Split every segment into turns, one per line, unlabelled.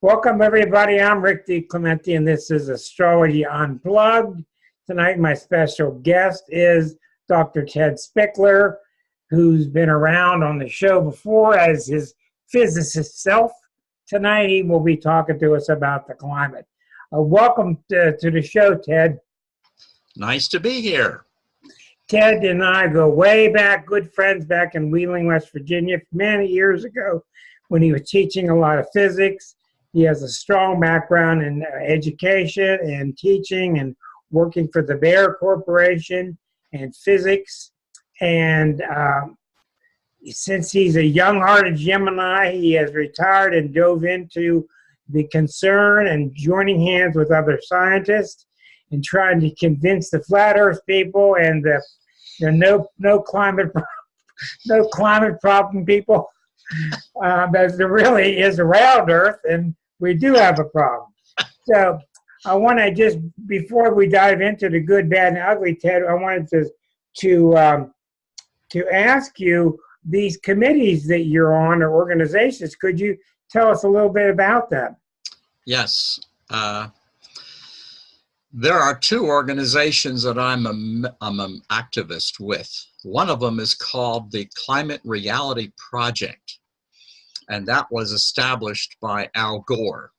Welcome, everybody. I'm Rick DiClemente, and this is Astrology Unplugged. Tonight, my special guest is Dr. Ted Spickler, who's been around on the show before as his physicist self. Tonight, he will be talking to us about the climate. Welcome to the show, Ted.
Nice to be here.
Ted and I go way back, good friends back in Wheeling, West Virginia, many years ago when he was teaching a lot of physics. He has a strong background in education and teaching and working for the Bayer Corporation and physics. And since he's a young-hearted Gemini, he has retired and dove into the concern and joining hands with other scientists and trying to convince the flat Earth people and the no climate problem people that there really is a round Earth, and we do have a problem. So I want to just, before we dive into the good, bad, and ugly, Ted, I wanted to ask you, these committees that you're on or organizations, could you tell us a little bit about them?
Yes. There are two organizations that I'm an activist with. One of them is called the Climate Reality Project, and that was established by Al Gore.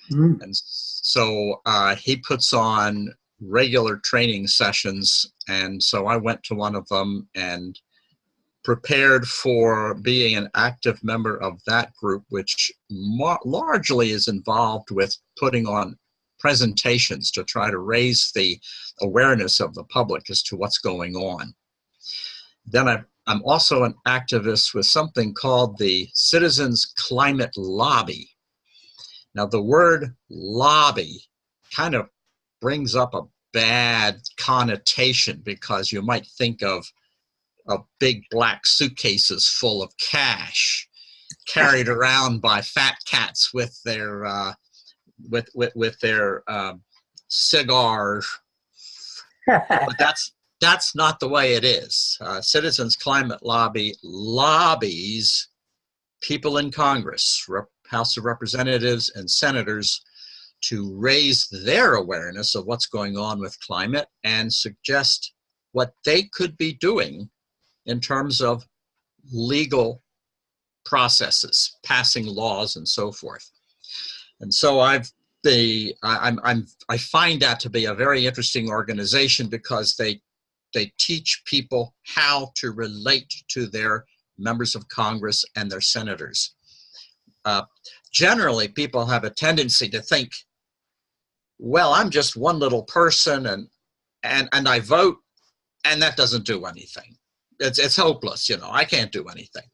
And so he puts on regular training sessions, and so I went to one of them and prepared for being an active member of that group, which largely is involved with putting on presentations to try to raise the awareness of the public as to what's going on. Then I'm also an activist with something called the Citizens Climate Lobby. Now, the word lobby kind of brings up a bad connotation because you might think of big black suitcases full of cash carried around by fat cats with their cigars. But that's not the way it is. Citizens Climate Lobby lobbies people in Congress, House of Representatives and senators, to raise their awareness of what's going on with climate and suggest what they could be doing in terms of legal processes, passing laws and so forth. And so I find that to be a very interesting organization because they teach people how to relate to their members of Congress and their senators. Generally, people have a tendency to think, well, I'm just one little person and I vote, and that doesn't do anything. It's hopeless, I can't do anything.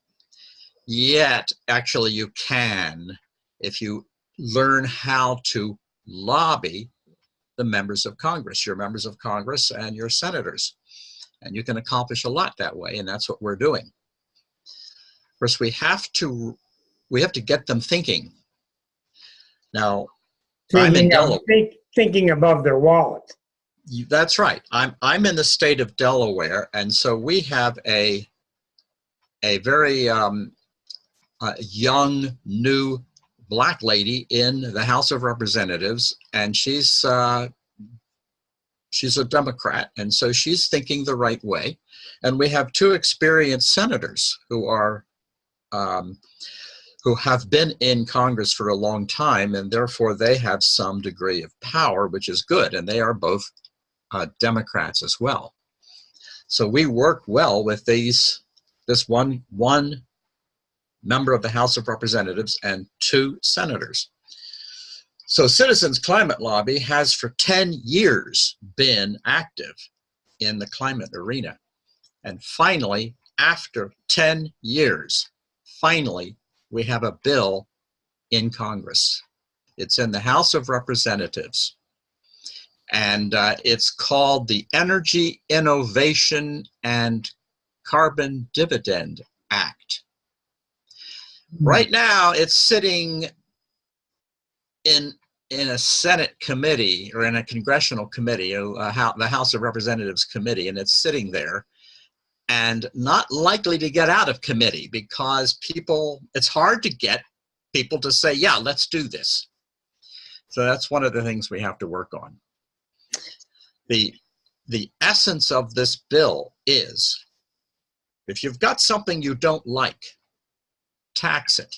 Yet, actually, you can if you learn how to lobby the members of Congress, your members of Congress and your senators. And you can accomplish a lot that way, and that's what we're doing. Of course, we have to get them thinking. Now, I'm in Delaware.
Thinking above their wallet.
That's right. I'm in the state of Delaware, and so we have a very young, new black lady in the House of Representatives, and she's a Democrat, and so she's thinking the right way. And we have two experienced senators who have been in Congress for a long time, and therefore they have some degree of power, which is good, and they are both Democrats as well. So we work well with this one member of the House of Representatives and two senators. So Citizens Climate Lobby has for 10 years been active in the climate arena. And finally, after 10 years, finally, we have a bill in Congress. It's in the House of Representatives. And it's called the Energy Innovation and Carbon Dividend Act. Right now, it's sitting in a Senate committee or in a congressional committee, the House of Representatives committee, and it's sitting there and not likely to get out of committee because it's hard to get people to say, yeah, let's do this. So that's one of the things we have to work on. The essence of this bill is, if you've got something you don't like, tax it,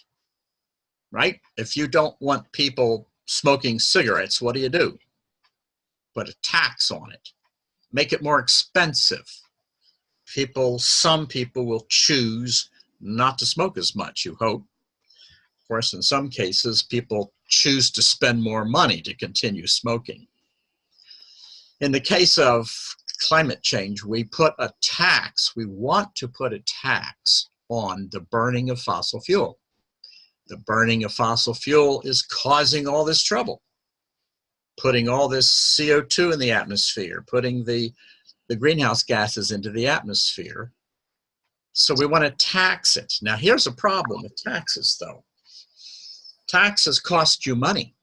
right? If you don't want people smoking cigarettes, what do? Put a tax on it. Make it more expensive. Some people will choose not to smoke as much, you hope. Of course, in some cases, people choose to spend more money to continue smoking. In the case of climate change, we put a tax, we want to put a tax on the burning of fossil fuel. The burning of fossil fuel is causing all this trouble, putting all this CO2 in the atmosphere, putting the greenhouse gases into the atmosphere. So we want to tax it. Now, here's a problem with taxes, though. Taxes cost you money.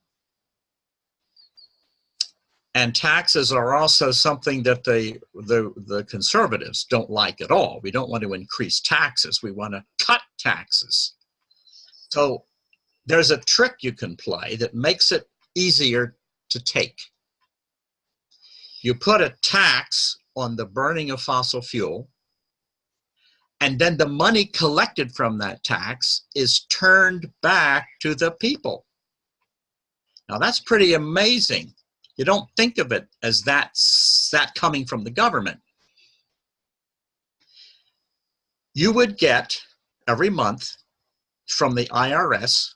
And taxes are also something that the conservatives don't like at all. We don't want to increase taxes. We want to cut taxes. So there's a trick you can play that makes it easier to take. You put a tax on the burning of fossil fuel, and then the money collected from that tax is turned back to the people. Now that's pretty amazing. You don't think of it as that coming from the government. You would get every month from the IRS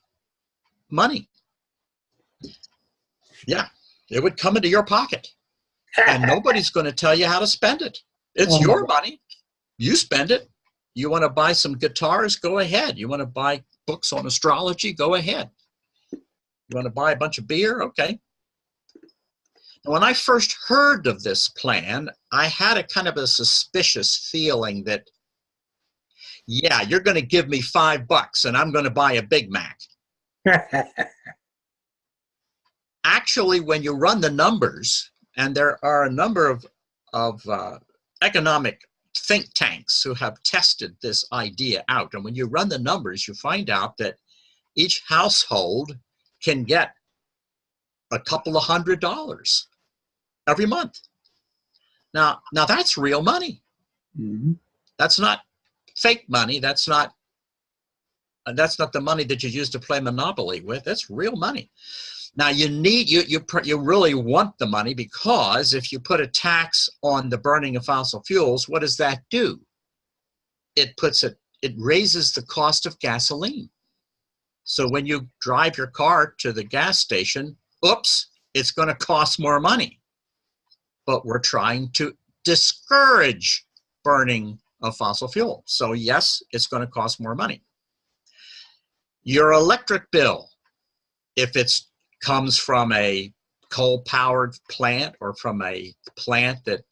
money. Yeah, it would come into your pocket. And nobody's going to tell you how to spend it. It's your money. You spend it. You want to buy some guitars? Go ahead. You want to buy books on astrology? Go ahead. You want to buy a bunch of beer? Okay. When I first heard of this plan, I had a kind of a suspicious feeling that, yeah, you're going to give me $5 and I'm going to buy a Big Mac. Actually, when you run the numbers, and there are a number of economic think tanks who have tested this idea out, and when you run the numbers, you find out that each household can get a couple of $100 every month. Now that's real money. Mm-hmm. That's not fake money. That's not the money that you use to play Monopoly with. That's real money. Now you really want the money, because if you put a tax on the burning of fossil fuels, what does that do? It raises the cost of gasoline. So when you drive your car to the gas station, oops, it's going to cost more money. But we're trying to discourage burning of fossil fuel. So yes, it's going to cost more money. Your electric bill, if it comes from a coal-powered plant or from a plant that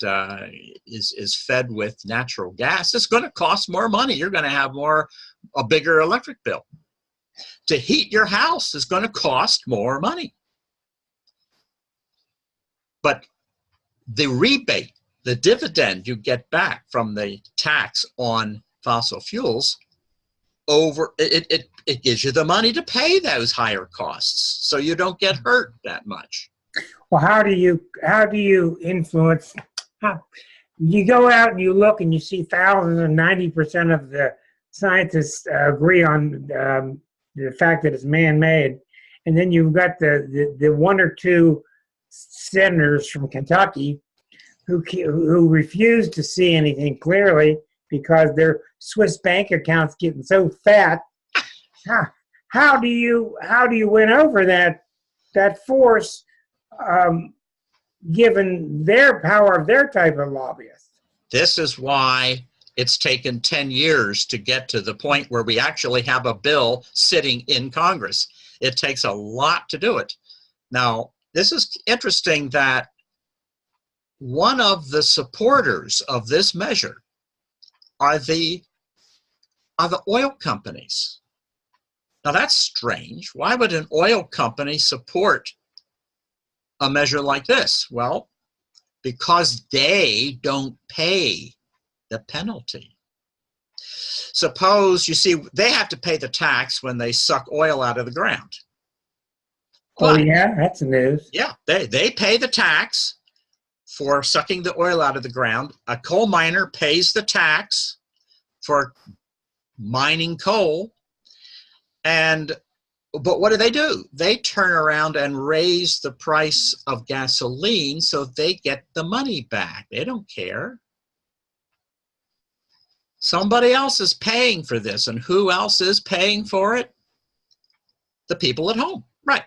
is fed with natural gas, it's going to cost more money. You're going to have a bigger electric bill. To heat your house is going to cost more money. But the rebate, the dividend you get back from the tax on fossil fuels, it gives you the money to pay those higher costs, so you don't get hurt that much.
Well, how do you influence? You go out and you look and you see thousands, and 90% of the scientists agree on the fact that it's man-made, and then you've got the one or two senators from Kentucky who refuse to see anything clearly because their Swiss bank account's getting so fat. How do you win over that force, given their power of their type of lobbyists?
This is why it's taken 10 years to get to the point where we actually have a bill sitting in Congress. It takes a lot to do it. Now, this is interesting that one of the supporters of this measure are the oil companies. Now that's strange. Why would an oil company support a measure like this? Well, because they don't pay the penalty. Suppose, you see, they have to pay the tax when they suck oil out of the ground.
Oh,
But
yeah, that's the news.
yeah, they pay the tax for sucking the oil out of the ground. A coal miner pays the tax for mining coal. But what do? They turn around and raise the price of gasoline so they get the money back. They don't care. Somebody else is paying for this, and who else is paying for it? The people at home. Right.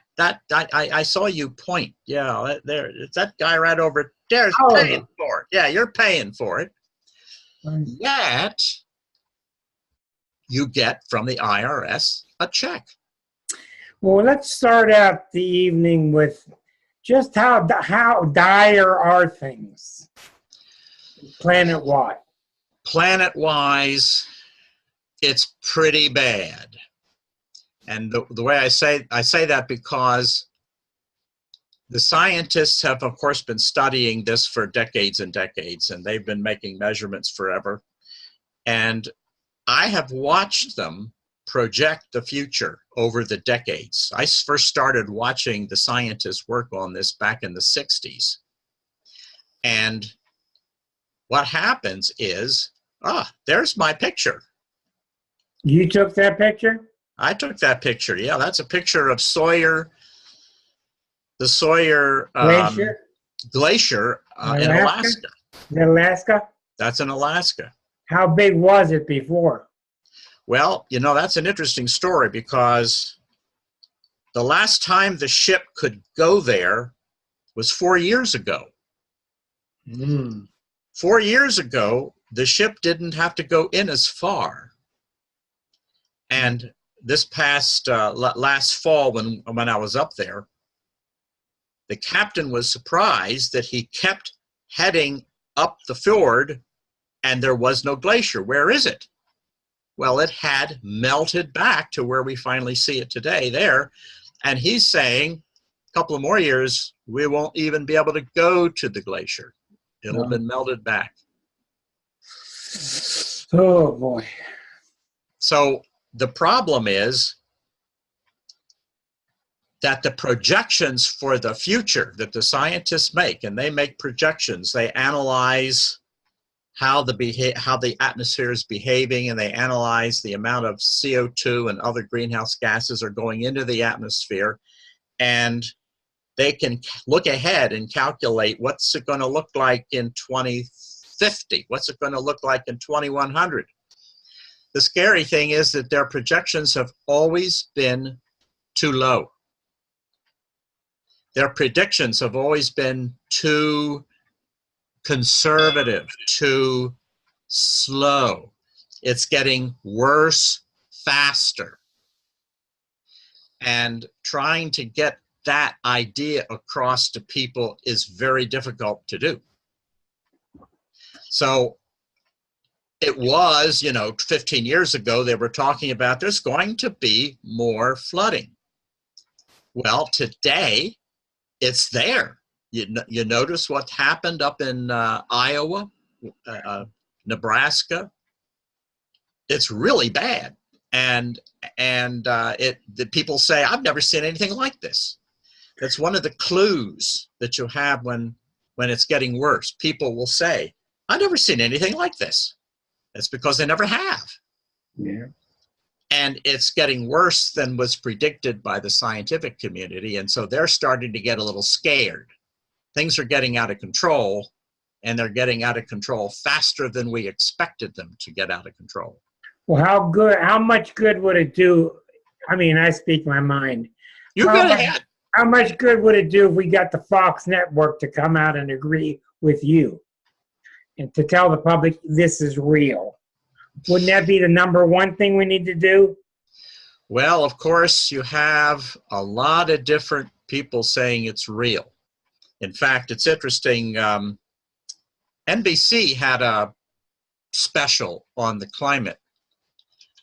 I saw you point. Yeah, there. It's that guy right over there is paying for it. Yeah, you're paying for it. Yet you get from the IRS a check.
Well, let's start out the evening with just how dire are things planet-wide?
Planet-wise, it's pretty bad. And the way I say that because the scientists have, of course, been studying this for decades and decades, and they've been making measurements forever. And I have watched them project the future over the decades. I first started watching the scientists work on this back in the 60s. And what happens is, there's my picture.
You took that picture?
I took that picture. Yeah, that's a picture of Sawyer, the Sawyer glacier in Alaska.
Is that Alaska?
That's in Alaska.
How big was it before?
Well, that's an interesting story because the last time the ship could go there was 4 years ago. 4 years ago, the ship didn't have to go in as far. And this past last fall when I was up there, the captain was surprised that he kept heading up the fjord and there was no glacier. Where is it? Well, it had melted back to where we finally see it today there. And he's saying a couple of more years, we won't even be able to go to the glacier. It'll have been melted back.
Oh, boy.
So the problem is that the projections for the future that the scientists make, and they make projections, they analyze how the atmosphere is behaving, and they analyze the amount of CO2 and other greenhouse gases are going into the atmosphere, and they can look ahead and calculate what's it going to look like in 2050, what's it going to look like in 2100. The scary thing is that their projections have always been too low. Their predictions have always been too conservative, too slow. It's getting worse faster. And trying to get that idea across to people is very difficult to do. So it was, 15 years ago, they were talking about there's going to be more flooding. Well, today, it's there. You notice what happened up in Iowa, Nebraska? It's really bad. And the people say, I've never seen anything like this. That's one of the clues that you have when it's getting worse. People will say, I've never seen anything like this. That's because they never have.
Yeah.
And it's getting worse than was predicted by the scientific community. And so they're starting to get a little scared. Things are getting out of control, and they're getting out of control faster than we expected them to get out of control.
Well, how much good would it do? I mean, I speak my mind.
You go ahead.
How much good would it do if we got the Fox network to come out and agree with you and to tell the public this is real? Wouldn't that be the number one thing we need to do?
Well, of course, you have a lot of different people saying it's real. In fact, it's interesting. NBC had a special on the climate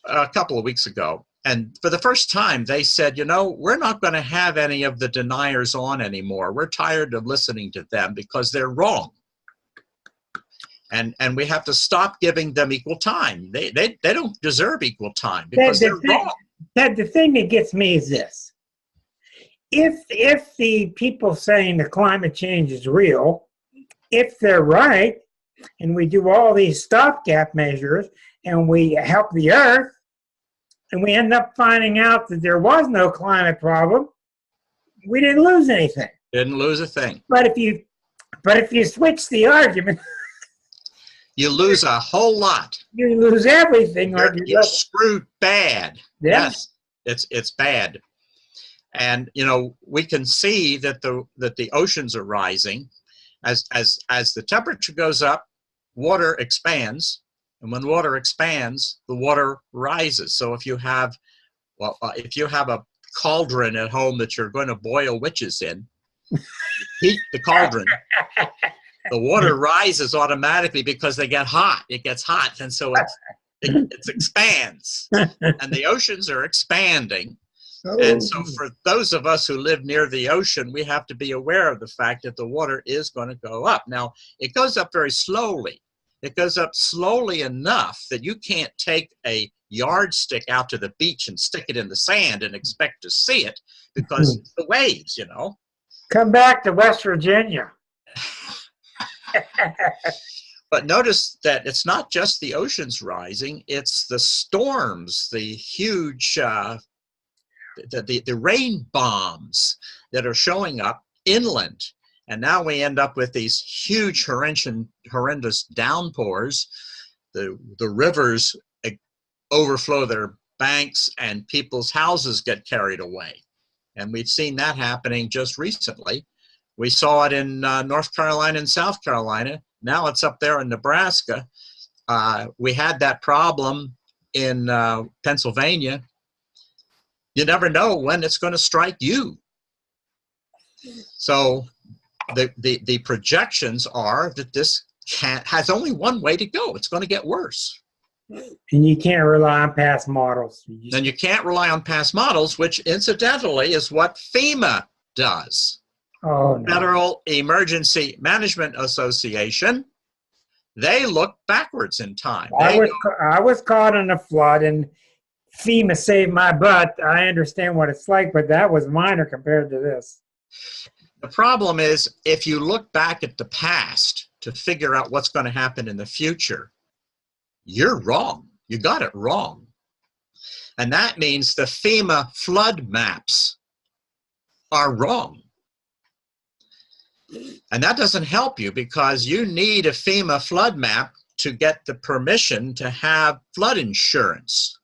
a couple of weeks ago. And for the first time, they said, we're not going to have any of the deniers on anymore. We're tired of listening to them because they're wrong. And we have to stop giving them equal time. They don't deserve equal time because they're wrong.
The thing that gets me is this. if the people saying the climate change is real, if they're right, and we do all these stopgap measures, and we help the Earth, and we end up finding out that there was no climate problem, we didn't lose anything.
Didn't lose a thing.
But if you switch the argument,
you lose a whole lot.
You lose everything.
You're screwed bad.
Yeah.
Yes, it's bad. And you know, we can see that the oceans are rising as the temperature goes up, water expands, and when water expands, the water rises. So if you have a cauldron at home that you're going to boil witches in, heat the cauldron, the water rises automatically because they get hot. It gets hot, and so it expands, and the oceans are expanding. And so for those of us who live near the ocean, we have to be aware of the fact that the water is going to go up. Now, it goes up very slowly. It goes up slowly enough that you can't take a yardstick out to the beach and stick it in the sand and expect to see it because the waves, you know.
Come back to West Virginia.
But notice that it's not just the oceans rising, it's the storms, the huge the rain bombs that are showing up inland. And now we end up with these huge horrendous downpours. The rivers overflow their banks and people's houses get carried away. And we've seen that happening just recently. We saw it in North Carolina and South Carolina. Now it's up there in Nebraska. We had that problem in Pennsylvania. You never know when it's going to strike you. So the projections are that this has only one way to go. It's going to get worse.
And you can't rely on past models.
And you can't rely on past models, which incidentally is what FEMA does.
Oh, no.
Federal Emergency Management Association. They look backwards in time.
I was caught in a flood, and FEMA saved my butt. I understand what it's like, but that was minor compared to this.
The problem is, if you look back at the past to figure out what's going to happen in the future, you're wrong. You got it wrong. And that means the FEMA flood maps are wrong. And that doesn't help you because you need a FEMA flood map to get the permission to have flood insurance.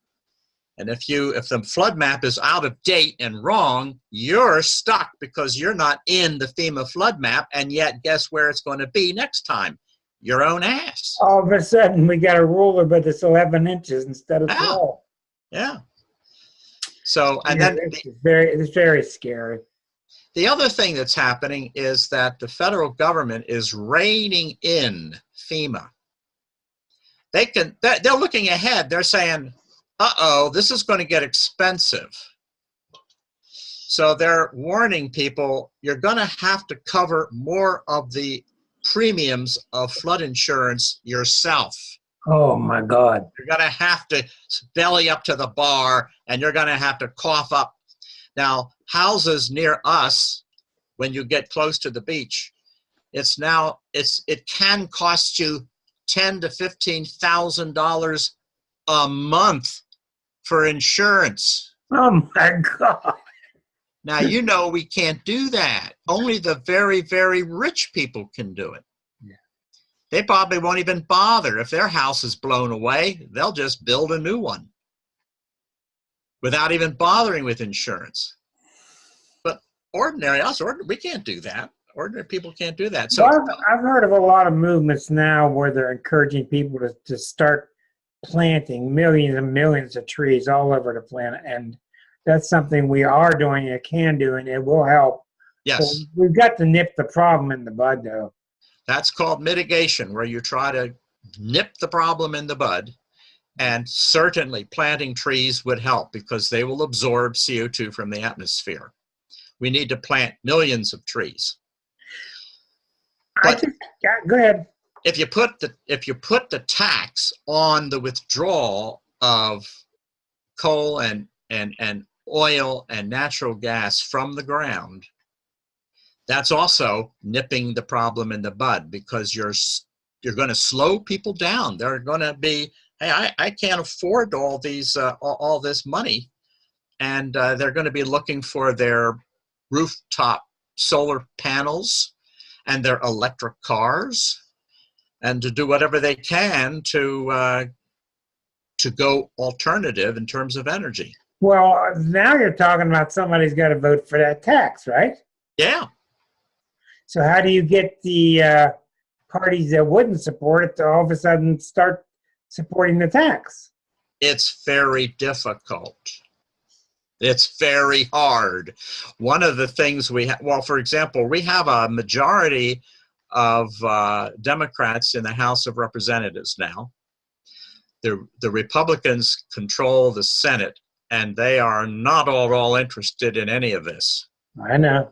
And if the flood map is out of date and wrong, you're stuck because you're not in the FEMA flood map, and yet guess where it's going to be next time? Your own ass.
All of a sudden, we got a ruler, but it's 11 inches instead of 12.
Yeah. So, and
yeah,
then
it's very scary.
The other thing that's happening is that the federal government is reining in FEMA. They're looking ahead. They're saying, uh-oh, this is going to get expensive. So they're warning people, you're going to have to cover more of the premiums of flood insurance yourself.
Oh, my God.
You're going to have to belly up to the bar, and you're going to have to cough up. Now, houses near us, when you get close to the beach, it can cost you $10,000 to $15,000 a month for insurance.
Oh my God.
Now, you know we can't do that. Only the very, very rich people can do it.
Yeah.
They probably won't even bother. If their house is blown away, they'll just build a new one without even bothering with insurance. But we can't do that. Ordinary people can't do that. So
well, I've heard of a lot of movements now where they're encouraging people to start planting millions and millions of trees all over the planet, and that's something we are doing and can do, and it will help.
Yes.
So we've got to nip the problem in the bud, though.
That's called mitigation, where you try to nip the problem in the bud, and certainly planting trees would help because they will absorb CO2 from the atmosphere. We need to plant millions of trees.
Go ahead.
If you put the tax on the withdrawal of coal and oil and natural gas from the ground, that's also nipping the problem in the bud, because you're going to slow people down. They're going to be, hey, I can't afford all this money, and they're going to be looking for their rooftop solar panels and their electric cars, and to do whatever they can to go alternative in terms of energy.
Well, now you're talking about somebody's got to vote for that tax, right?
Yeah.
So how do you get the parties that wouldn't support it to all of a sudden start supporting the tax?
It's very difficult. It's very hard. One of the things we have, well, for example, we have a majority of Democrats in the House of Representatives now. The Republicans control the Senate, and they are not at all interested in any of this.
I know.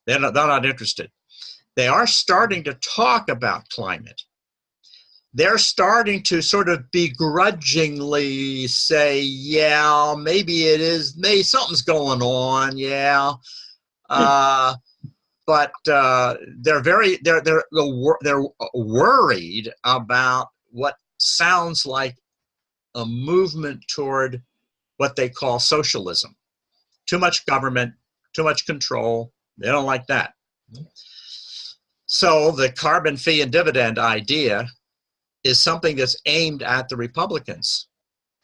They're not interested. They are starting to talk about climate. They're starting to sort of begrudgingly say, yeah, maybe it is, maybe something's going on, yeah. But they're worried about what sounds like a movement toward what they call socialism. Too much government, too much control. They don't like that. So the carbon fee and dividend idea is something that's aimed at the Republicans.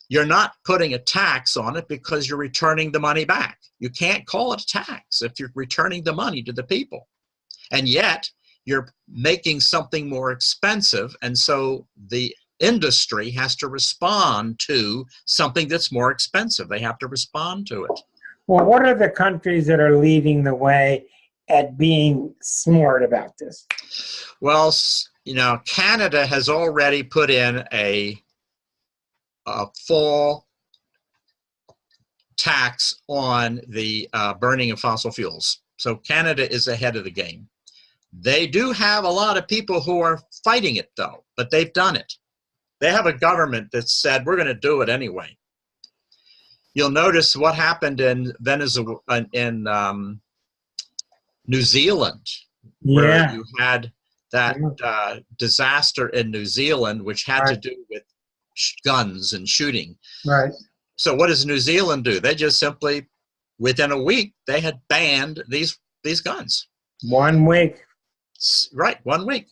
You're not putting a tax on it because you're returning the money back. You can't call it a tax if you're returning the money to the people. And yet you're making something more expensive, and so the industry has to respond to something that's more expensive. They have to respond to it.
Well, what are the countries that are leading the way at being smart about this?
Well, you know, Canada has already put in a full tax on the burning of fossil fuels. So Canada is ahead of the game. They do have a lot of people who are fighting it, though, but they've done it. They have a government that said, we're going to do it anyway. You'll notice what happened in Venezuela, in New Zealand, where you had that disaster in New Zealand, which had to do with guns and shooting.
Right.
So what does New Zealand do? They just simply, within a week, they had banned these guns.
1 week.
Right, 1 week.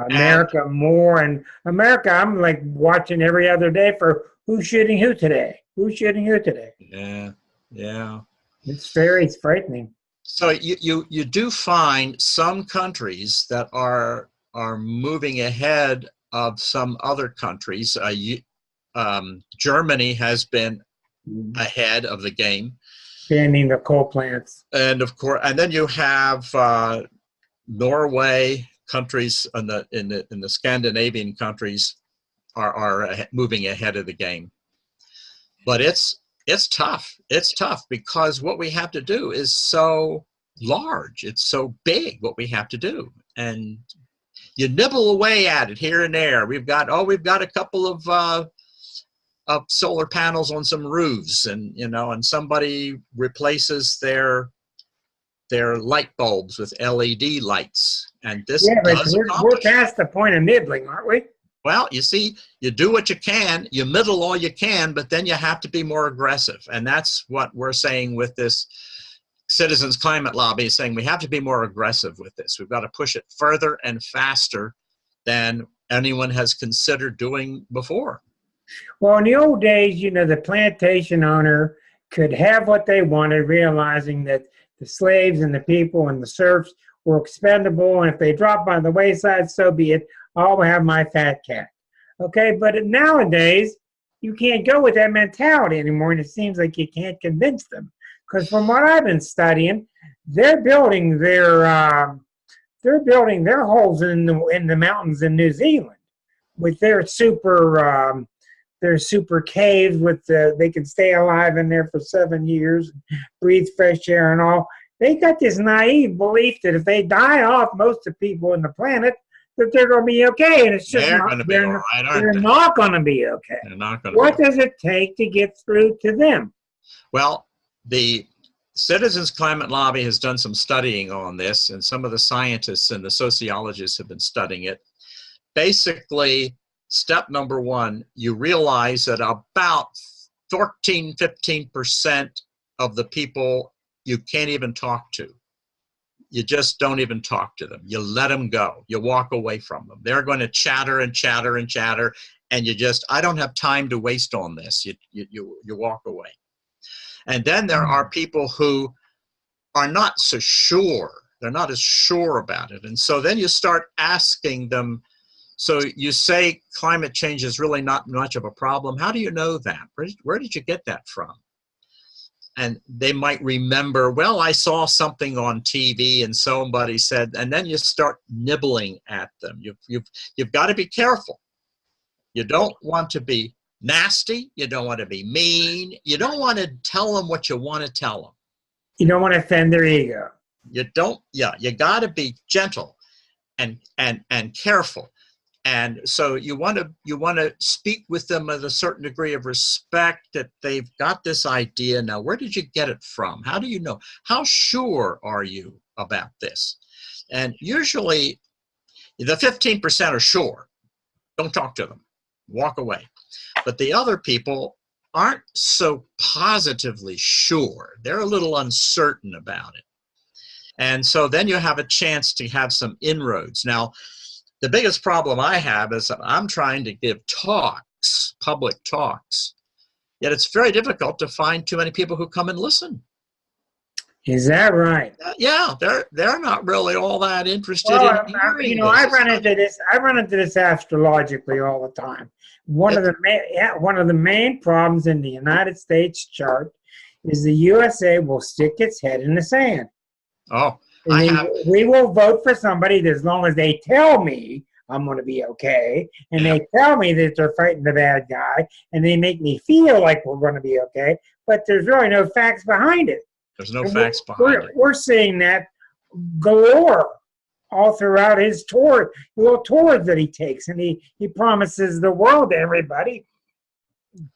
America more, and America, I'm like watching every other day for who's shooting who today. Who's shooting who today?
Yeah, yeah.
It's frightening.
So you do find some countries that are moving ahead of some other countries. Germany has been ahead of the game,
banning the coal plants,
and of course, and then you have Norway. Countries in the Scandinavian countries are moving ahead of the game, but it's tough. It's tough because what we have to do is so large. It's so big what we have to do, and you nibble away at it here and there. We've got a couple of solar panels on some roofs, and and somebody replaces their light bulbs with LED lights, and this does
we're past the point of nibbling, aren't we?
Well, you see, you do what you can, you middle all you can, but then you have to be more aggressive, and that's what we're saying with this Citizens Climate Lobby, is saying we have to be more aggressive with this. We've got to push it further and faster than anyone has considered doing before.
Well, in the old days, the plantation owner could have what they wanted, realizing that the slaves and the people and the serfs were expendable, and if they dropped by the wayside, so be it. I'll have my fat cat. Okay, but nowadays, you can't go with that mentality anymore, and it seems like you can't convince them. Because from what I've been studying, they're building their holes in the mountains in New Zealand with their super caves with they can stay alive in there for 7 years, breathe fresh air and all. They got this naive belief that if they die off, most of the people on the planet, that they're going to be okay, and it's just
they're not going to be okay.
What does it take to get through to them?
Well, The Citizens Climate Lobby has done some studying on this, and some of the scientists and the sociologists have been studying it. Basically, step number one, you realize that about 14, 15% of the people you can't even talk to. You just don't even talk to them. You let them go. You walk away from them. They're going to chatter and chatter and chatter, and you just, I don't have time to waste on this. You walk away. And then there are people who are not so sure. They're not as sure about it. And so then you start asking them, so you say climate change is really not much of a problem. How do you know that? Where did you get that from? And they might remember, well, I saw something on TV and somebody said, and then you start nibbling at them. You've got to be careful. You don't want to be nasty. You don't want to be mean. You don't want to tell them what you want to tell them.
You don't want to offend their ego.
You don't, yeah, you got to be gentle and careful. And so you want to speak with them with a certain degree of respect that they've got this idea. Now, where did you get it from? How do you know? How sure are you about this? And usually the 15% are sure. Don't talk to them. Walk away. But the other people aren't so positively sure. They're a little uncertain about it. And so then you have a chance to have some inroads. Now, the biggest problem I have is that I'm trying to give talks, public talks, yet it's very difficult to find too many people who come and listen.
Is that right?
Yeah, they're not really all that interested in hearing
you know,
this.
I run into this astrologically all the time. One of the main problems in the United States chart is the USA will stick its head in the sand.
Oh,
we will vote for somebody as long as they tell me I'm going to be okay, and they tell me that they're fighting the bad guy, and they make me feel like we're going to be okay, but there's really no facts behind it.
There's no facts behind it.
We're seeing that galore all throughout his tour, little tours that he takes, and he promises the world to everybody.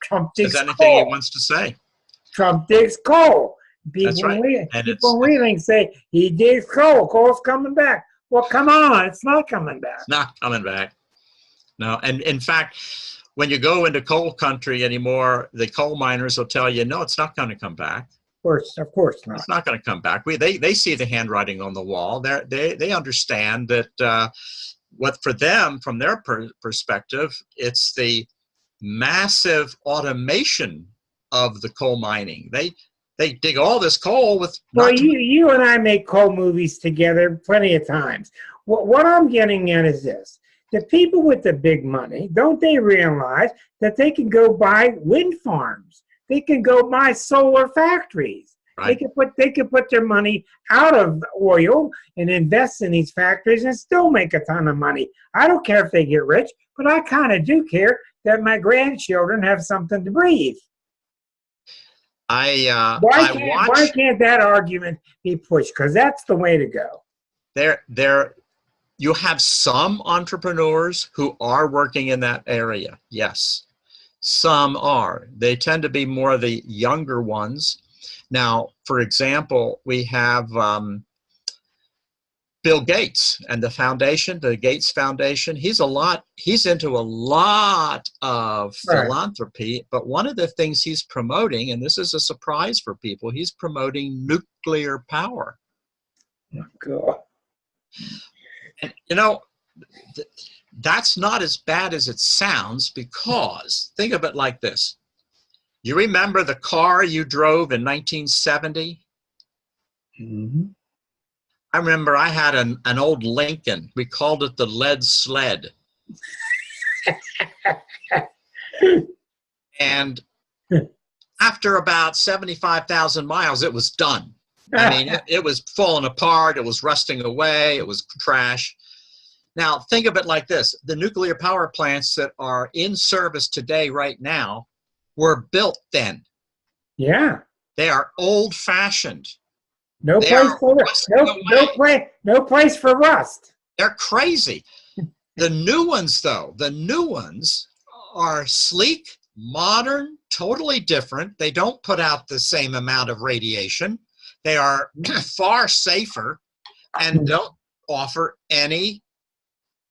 Trump digs coal.
Anything he wants to say.
Trump digs coal.
That's right.
People in Wheeling say he digs coal. Coal's coming back. Well, come on. It's not coming back.
It's not coming back. No. And in fact, when you go into coal country anymore, the coal miners will tell you, no, it's not going to come back.
Of course not.
It's not going to come back. They see the handwriting on the wall. They understand that what for them, from their perspective, it's the massive automation of the coal mining. They dig all this coal with.
Well, you and I make coal movies together plenty of times. What I'm getting at is this: the people with the big money, don't they realize that they can go buy wind farms? They can go buy solar factories. Right. They can put their money out of oil and invest in these factories and still make a ton of money. I don't care if they get rich, but I kind of do care that my grandchildren have something to breathe. Why can't that argument be pushed? Because that's the way to go.
You have some entrepreneurs who are working in that area. Yes, some are. They tend to be more of the younger ones. Now, for example, we have Bill Gates and the foundation, the Gates Foundation. He's into a lot of philanthropy, but one of the things he's promoting, and this is a surprise for people, he's promoting nuclear power.
Oh, God.
And, you know, that's not as bad as it sounds, because think of it like this. You remember the car you drove in 1970?
Mm-hmm.
I remember I had an old Lincoln. We called it the lead sled. And after about 75,000 miles, it was done. I mean, it was falling apart. It was rusting away. It was trash. Now, think of it like this. The nuclear power plants that are in service today right now were built then.
Yeah.
They are old-fashioned.
No place for rust.
They're crazy. The new ones, though, are sleek, modern, totally different. They don't put out the same amount of radiation. They are far safer and don't offer any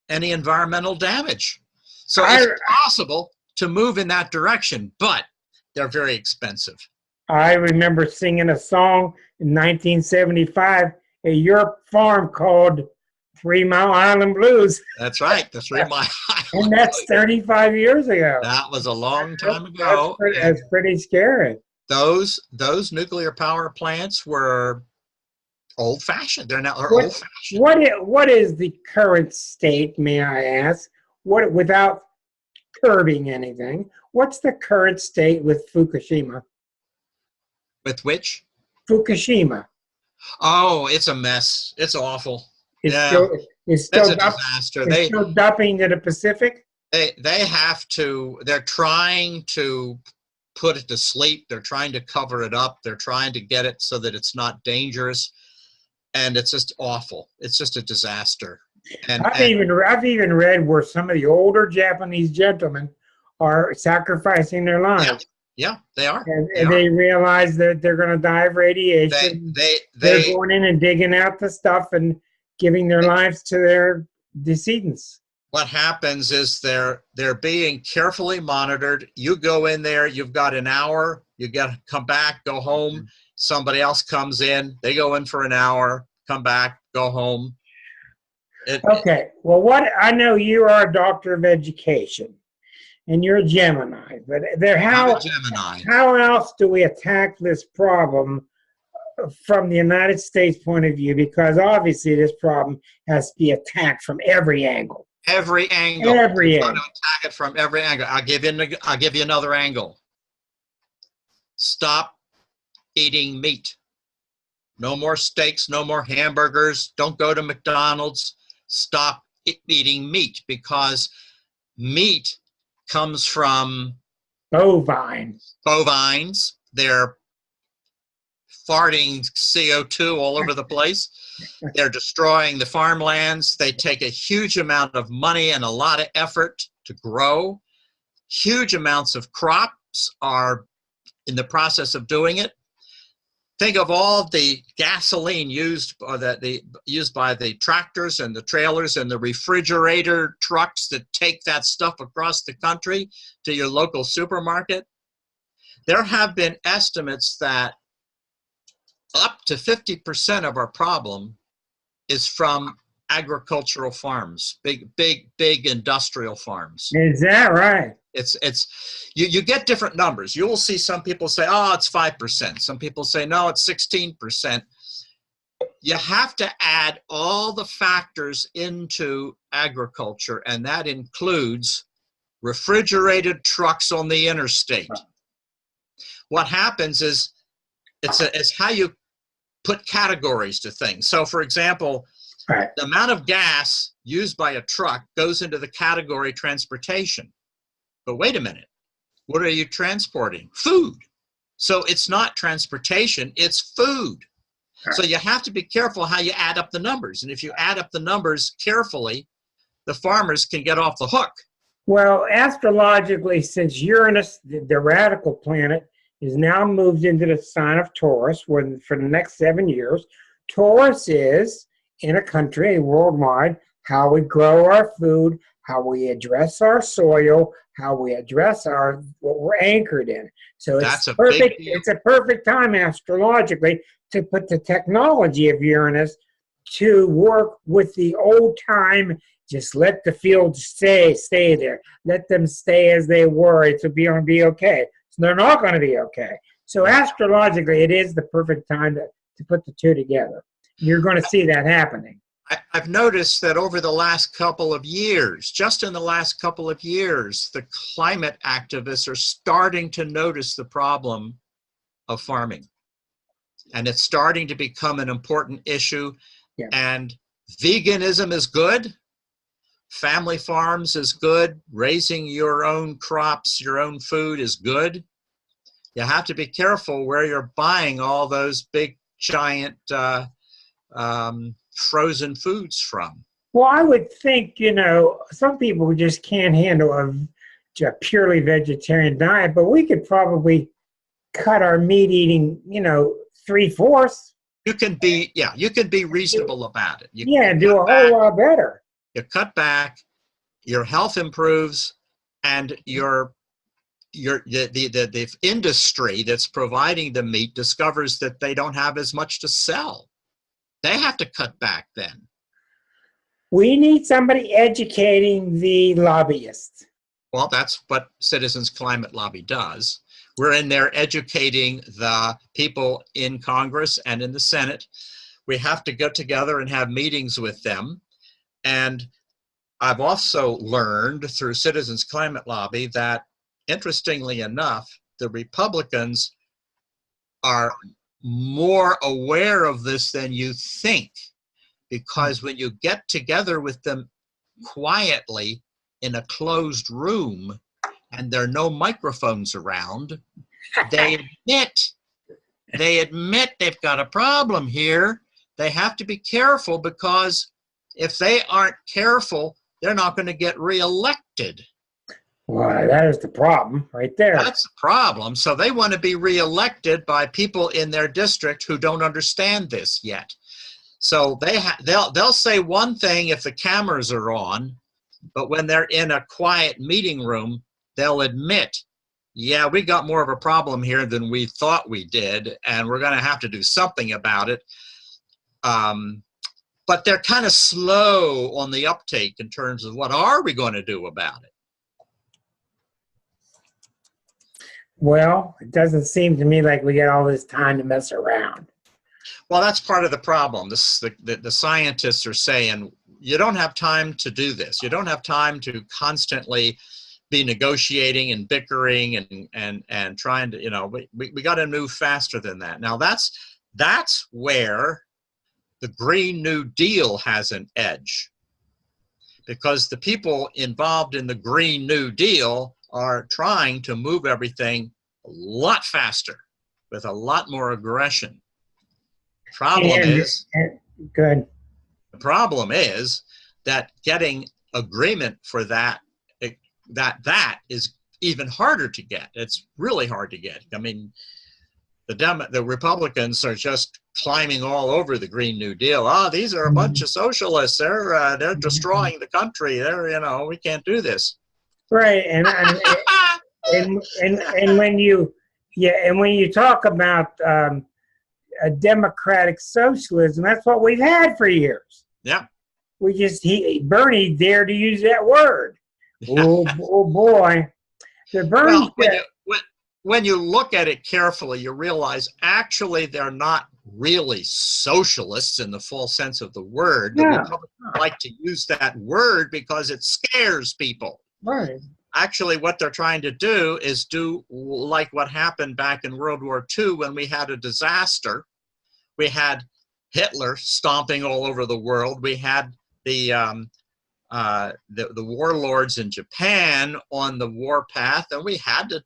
environmental damage. So it's possible to move in that direction, but they're very expensive.
I remember singing a song in 1975 at your farm called 3 Mile Island Blues.
That's right, the 3 Mile Island.
And that's 35 years ago.
That was a long time ago.
That's pretty scary.
Those nuclear power plants were old-fashioned. They're now old-fashioned.
What is the current state, may I ask? Without curbing anything, what's the current state with Fukushima?
With which?
Fukushima.
Oh, it's a mess. It's awful.
It's
still a disaster.
It's still dumping to the Pacific?
They have to, they're trying to put it to sleep. They're trying to cover it up. They're trying to get it so that it's not dangerous. And it's just awful. It's just a disaster.
I've even read where some of the older Japanese gentlemen are sacrificing their lives.
Yeah, they are.
And they realize that they're going to die of radiation. They're going in and digging out the stuff and giving their lives to their decedents.
What happens is they're being carefully monitored. You go in there, you've got an hour, you got to come back, go home. Somebody else comes in, they go in for an hour, come back, go home.
Okay, well, I know you are a doctor of education, and you're a Gemini, but
I'm a Gemini.
How else do we attack this problem from the United States point of view? Because obviously this problem has to be attacked from every angle.
Every angle.
Every angle.
I'm going to attack it from every angle. I'll give you another angle. Stop eating meat. No more steaks, no more hamburgers. Don't go to McDonald's. Stop eating meat, because meat comes from
bovines.
They're farting CO2 all over the place. They're destroying the farmlands. They take a huge amount of money and a lot of effort to grow. Huge amounts of crops are in the process of doing it. Think of all the gasoline used by the tractors and the trailers and the refrigerator trucks that take that stuff across the country to your local supermarket. There have been estimates that up to 50% of our problem is from agricultural farms, big industrial farms.
Is that right?
You get different numbers. You will see some people say, oh, it's 5%. Some people say, no, it's 16%. You have to add all the factors into agriculture, and that includes refrigerated trucks on the interstate. What happens is it's how you put categories to things. So, for example, the amount of gas used by a truck goes into the category transportation. But wait a minute, what are you transporting? Food. So it's not transportation, it's food. So you have to be careful how you add up the numbers. And if you add up the numbers carefully, the farmers can get off the hook.
Well, astrologically, since Uranus, the radical planet, is now moved into the sign of Taurus for the next 7 years, Taurus is, in a country, worldwide, how we grow our food, how we address our soil, how we address what we're anchored in. So it's perfect. It's a perfect time astrologically to put the technology of Uranus to work with the old time. Just let the fields stay there. Let them stay as they were. It's going to be okay. So they're not going to be okay. So astrologically, it is the perfect time to put the two together. You're going to see that happening.
I've noticed that over the last couple of years, just in the last couple of years, the climate activists are starting to notice the problem of farming. And it's starting to become an important issue.
Yeah.
And veganism is good. Family farms is good. Raising your own crops, your own food is good. You have to be careful where you're buying all those big, giant frozen foods from.
Well, I would think, some people just can't handle a purely vegetarian diet, but we could probably cut our meat eating, 3/4.
You can be, yeah, you can be reasonable about it. You
Do a whole lot better.
You cut back, your health improves, and the industry that's providing the meat discovers that they don't have as much to sell. They have to cut back then.
We need somebody educating the lobbyists.
Well, that's what Citizens Climate Lobby does. We're in there educating the people in Congress and in the Senate. We have to get together and have meetings with them. And I've also learned through Citizens Climate Lobby that, interestingly enough, the Republicans are more aware of this than you think, because when you get together with them quietly in a closed room and there are no microphones around, they admit they've got a problem here. They have to be careful, because if they aren't careful, they're not going to get reelected.
Well, that is the problem right there.
That's the problem. So they want to be reelected by people in their district who don't understand this yet. So they'll say one thing if the cameras are on, but when they're in a quiet meeting room, they'll admit, yeah, we got more of a problem here than we thought we did, and we're going to have to do something about it. But they're kind of slow on the uptake in terms of what are we going to do about it.
Well, it doesn't seem to me like we got all this time to mess around.
Well, that's part of the problem. The scientists are saying, you don't have time to do this. You don't have time to constantly be negotiating and bickering and trying to, we got to move faster than that. Now, that's where the Green New Deal has an edge, because the people involved in the Green New Deal are trying to move everything a lot faster with a lot more aggression. The problem is that getting agreement for that is even harder to get. It's really hard to get. I mean, the Republicans are just climbing all over the Green New Deal. Oh, these are a bunch of socialists. They're destroying the country. We can't do this.
Right, and when you talk about a democratic socialism, that's what we've had for years.
Yeah.
Bernie dared to use that word. Oh boy.
Well, when you look at it carefully, you realize actually they're not really socialists in the full sense of the word. The Republicans like to use that word because it scares people.
Right.
Actually, what they're trying to do is do like what happened back in World War II when we had a disaster. We had Hitler stomping all over the world. We had the warlords in Japan on the warpath, and we had to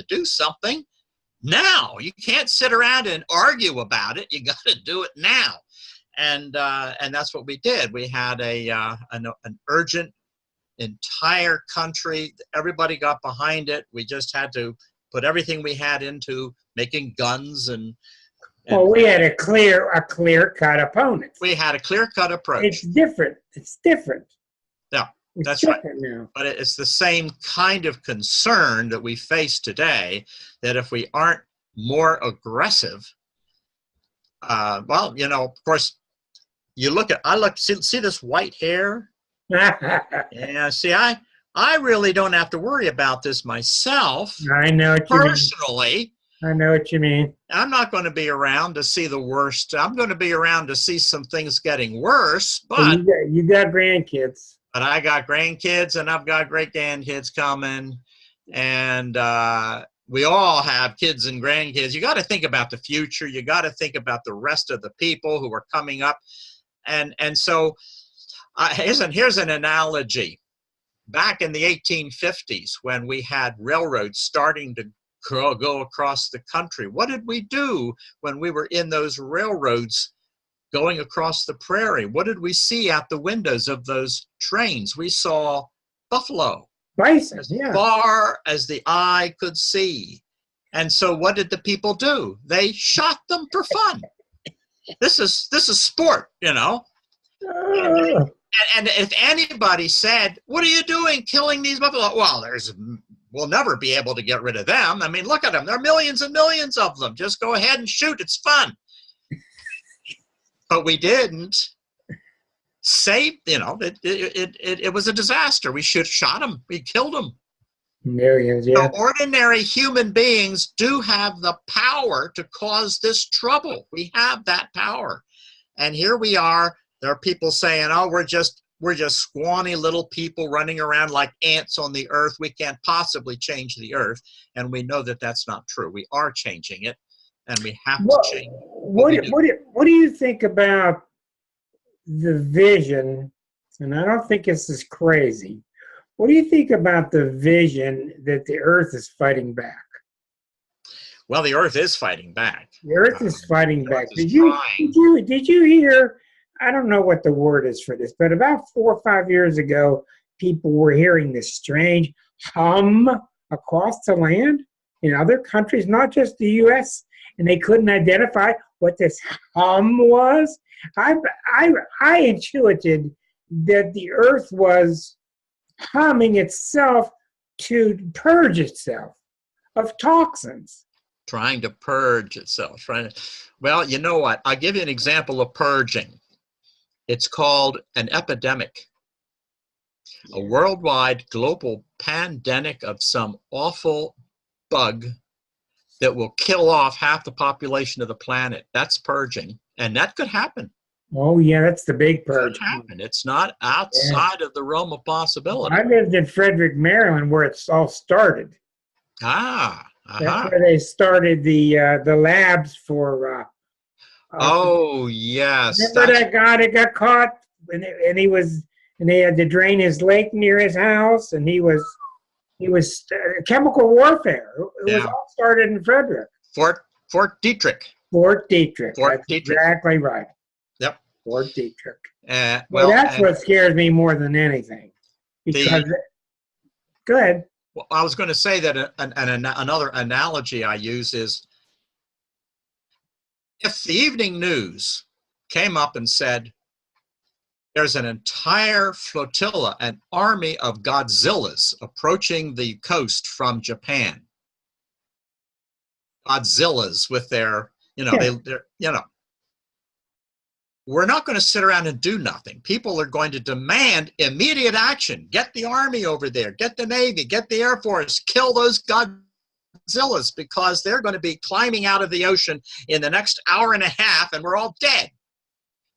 do something now. You can't sit around and argue about it. You got to do it now, and that's what we did. We had an urgent entire country. Everybody got behind it. We just had to put everything we had into making guns and
well, we had a clear-cut opponent.
We had a clear-cut approach.
It's different.
Yeah, that's right. Now. But it's the same kind of concern that we face today, that if we aren't more aggressive, of course, see this white hair? Yeah, see, I really don't have to worry about this myself.
I know what you
personally.
Mean. I know what you mean.
I'm not going to be around to see the worst. I'm going to be around to see some things getting worse. But
you got grandkids.
But I got grandkids, and I've got great-grandkids coming, and we all have kids and grandkids. You got to think about the future. You got to think about the rest of the people who are coming up, and so here's an analogy. Back in the 1850s, when we had railroads starting to go across the country, what did we do when we were in those railroads going across the prairie? What did we see out the windows of those trains? We saw buffalo.
Bison,
as
yeah.
far as the eye could see. And so what did the people do? They shot them for fun. This is sport, you know.
Uh,
And if anybody said, "What are you doing, killing these buffalo?" Well, we'll never be able to get rid of them. I mean, look at them. There are millions and millions of them. Just go ahead and shoot. It's fun. But we didn't. You know, it was a disaster. We shot them. We killed them.
millions,
So
yeah.
ordinary human beings do have the power to cause this trouble. We have that power. And here we are. There are people saying, "Oh, we're just scrawny little people running around like ants on the earth. We can't possibly change the earth." And we know that that's not true. We are changing it, and we have to change it.
What do you think about the vision? And I don't think this is crazy. What do you think about the vision that the earth is fighting back?
Well, the earth is fighting back.
The earth is fighting back.
Did you
hear? I don't know what the word is for this, but about 4 or 5 years ago, people were hearing this strange hum across the land in other countries, not just the U.S., and they couldn't identify what this hum was. I intuited that the earth was humming itself to purge itself of toxins.
Trying to purge itself. Well, you know what? I'll give you an example of purging. It's called an epidemic, a worldwide global pandemic of some awful bug that will kill off half the population of the planet. That's purging, and that could happen.
Oh, yeah, that's the big purge.
It could happen. It's not outside of the realm of possibility.
I lived in Frederick, Maryland, where it all started. That's where they started the labs for.
Oh yes.
Remember that guy that got caught, and they had to drain his lake near his house, and he was chemical warfare. It was all started in Frederick.
Fort Detrick.
Fort Detrick.
Fort
That's
Detrick.
Exactly right.
Yep.
Fort Detrick.
Well,
that's what scares me more than anything. Because go ahead.
Well, I was going to say that another analogy I use is, if the evening news came up and said, "There's an entire flotilla, an army of Godzillas approaching the coast from Japan." Godzillas with their, we're not going to sit around and do nothing. People are going to demand immediate action. Get the Army over there, get the Navy, get the Air Force, kill those Godzillas, because they're going to be climbing out of the ocean in the next hour and a half, and we're all dead.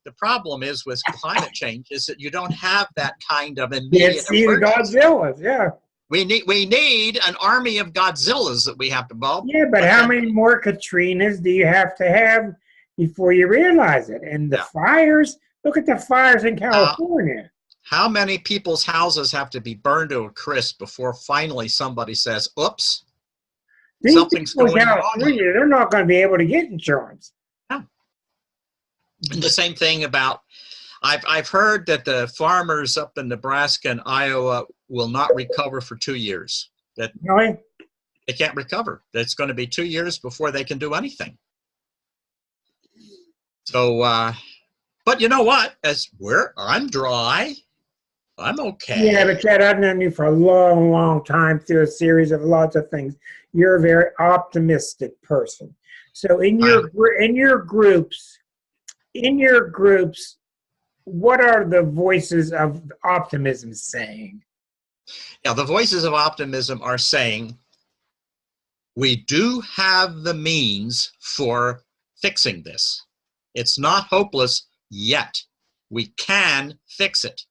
The problem is with climate change is that you don't have that kind of immediate
see the Godzillas, yeah.
We need an army of Godzillas that we have to bulb.
Yeah, but how many more Katrinas do you have to have before you realize it? And the fires, look at the fires in California.
How many people's houses have to be burned to a crisp before finally somebody says, "Oops, something's going on here"?
They're not going to be able to get insurance.
Yeah. And the same thing about, I've heard that the farmers up in Nebraska and Iowa will not recover for 2 years. That
really?
They can't recover. It's going to be 2 years before they can do anything. So, but you know what? I'm dry. I'm okay.
Yeah, but Chad, I've known you for a long, long time through a series of lots of things. You're a very optimistic person. So in your groups, what are the voices of optimism saying?
Yeah, the voices of optimism are saying, we do have the means for fixing this. It's not hopeless yet. We can fix it.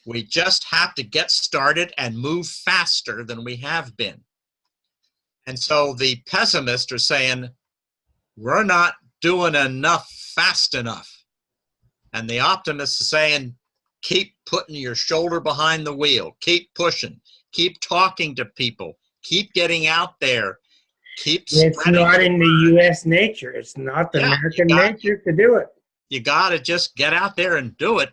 We just have to get started and move faster than we have been. And so the pessimists are saying, we're not doing enough fast enough. And the optimists are saying, keep putting your shoulder behind the wheel, keep pushing, keep talking to people, keep getting out there, keep spreading.
It's not in the U.S. nature. It's not the American nature to do it.
You got to just get out there and do it.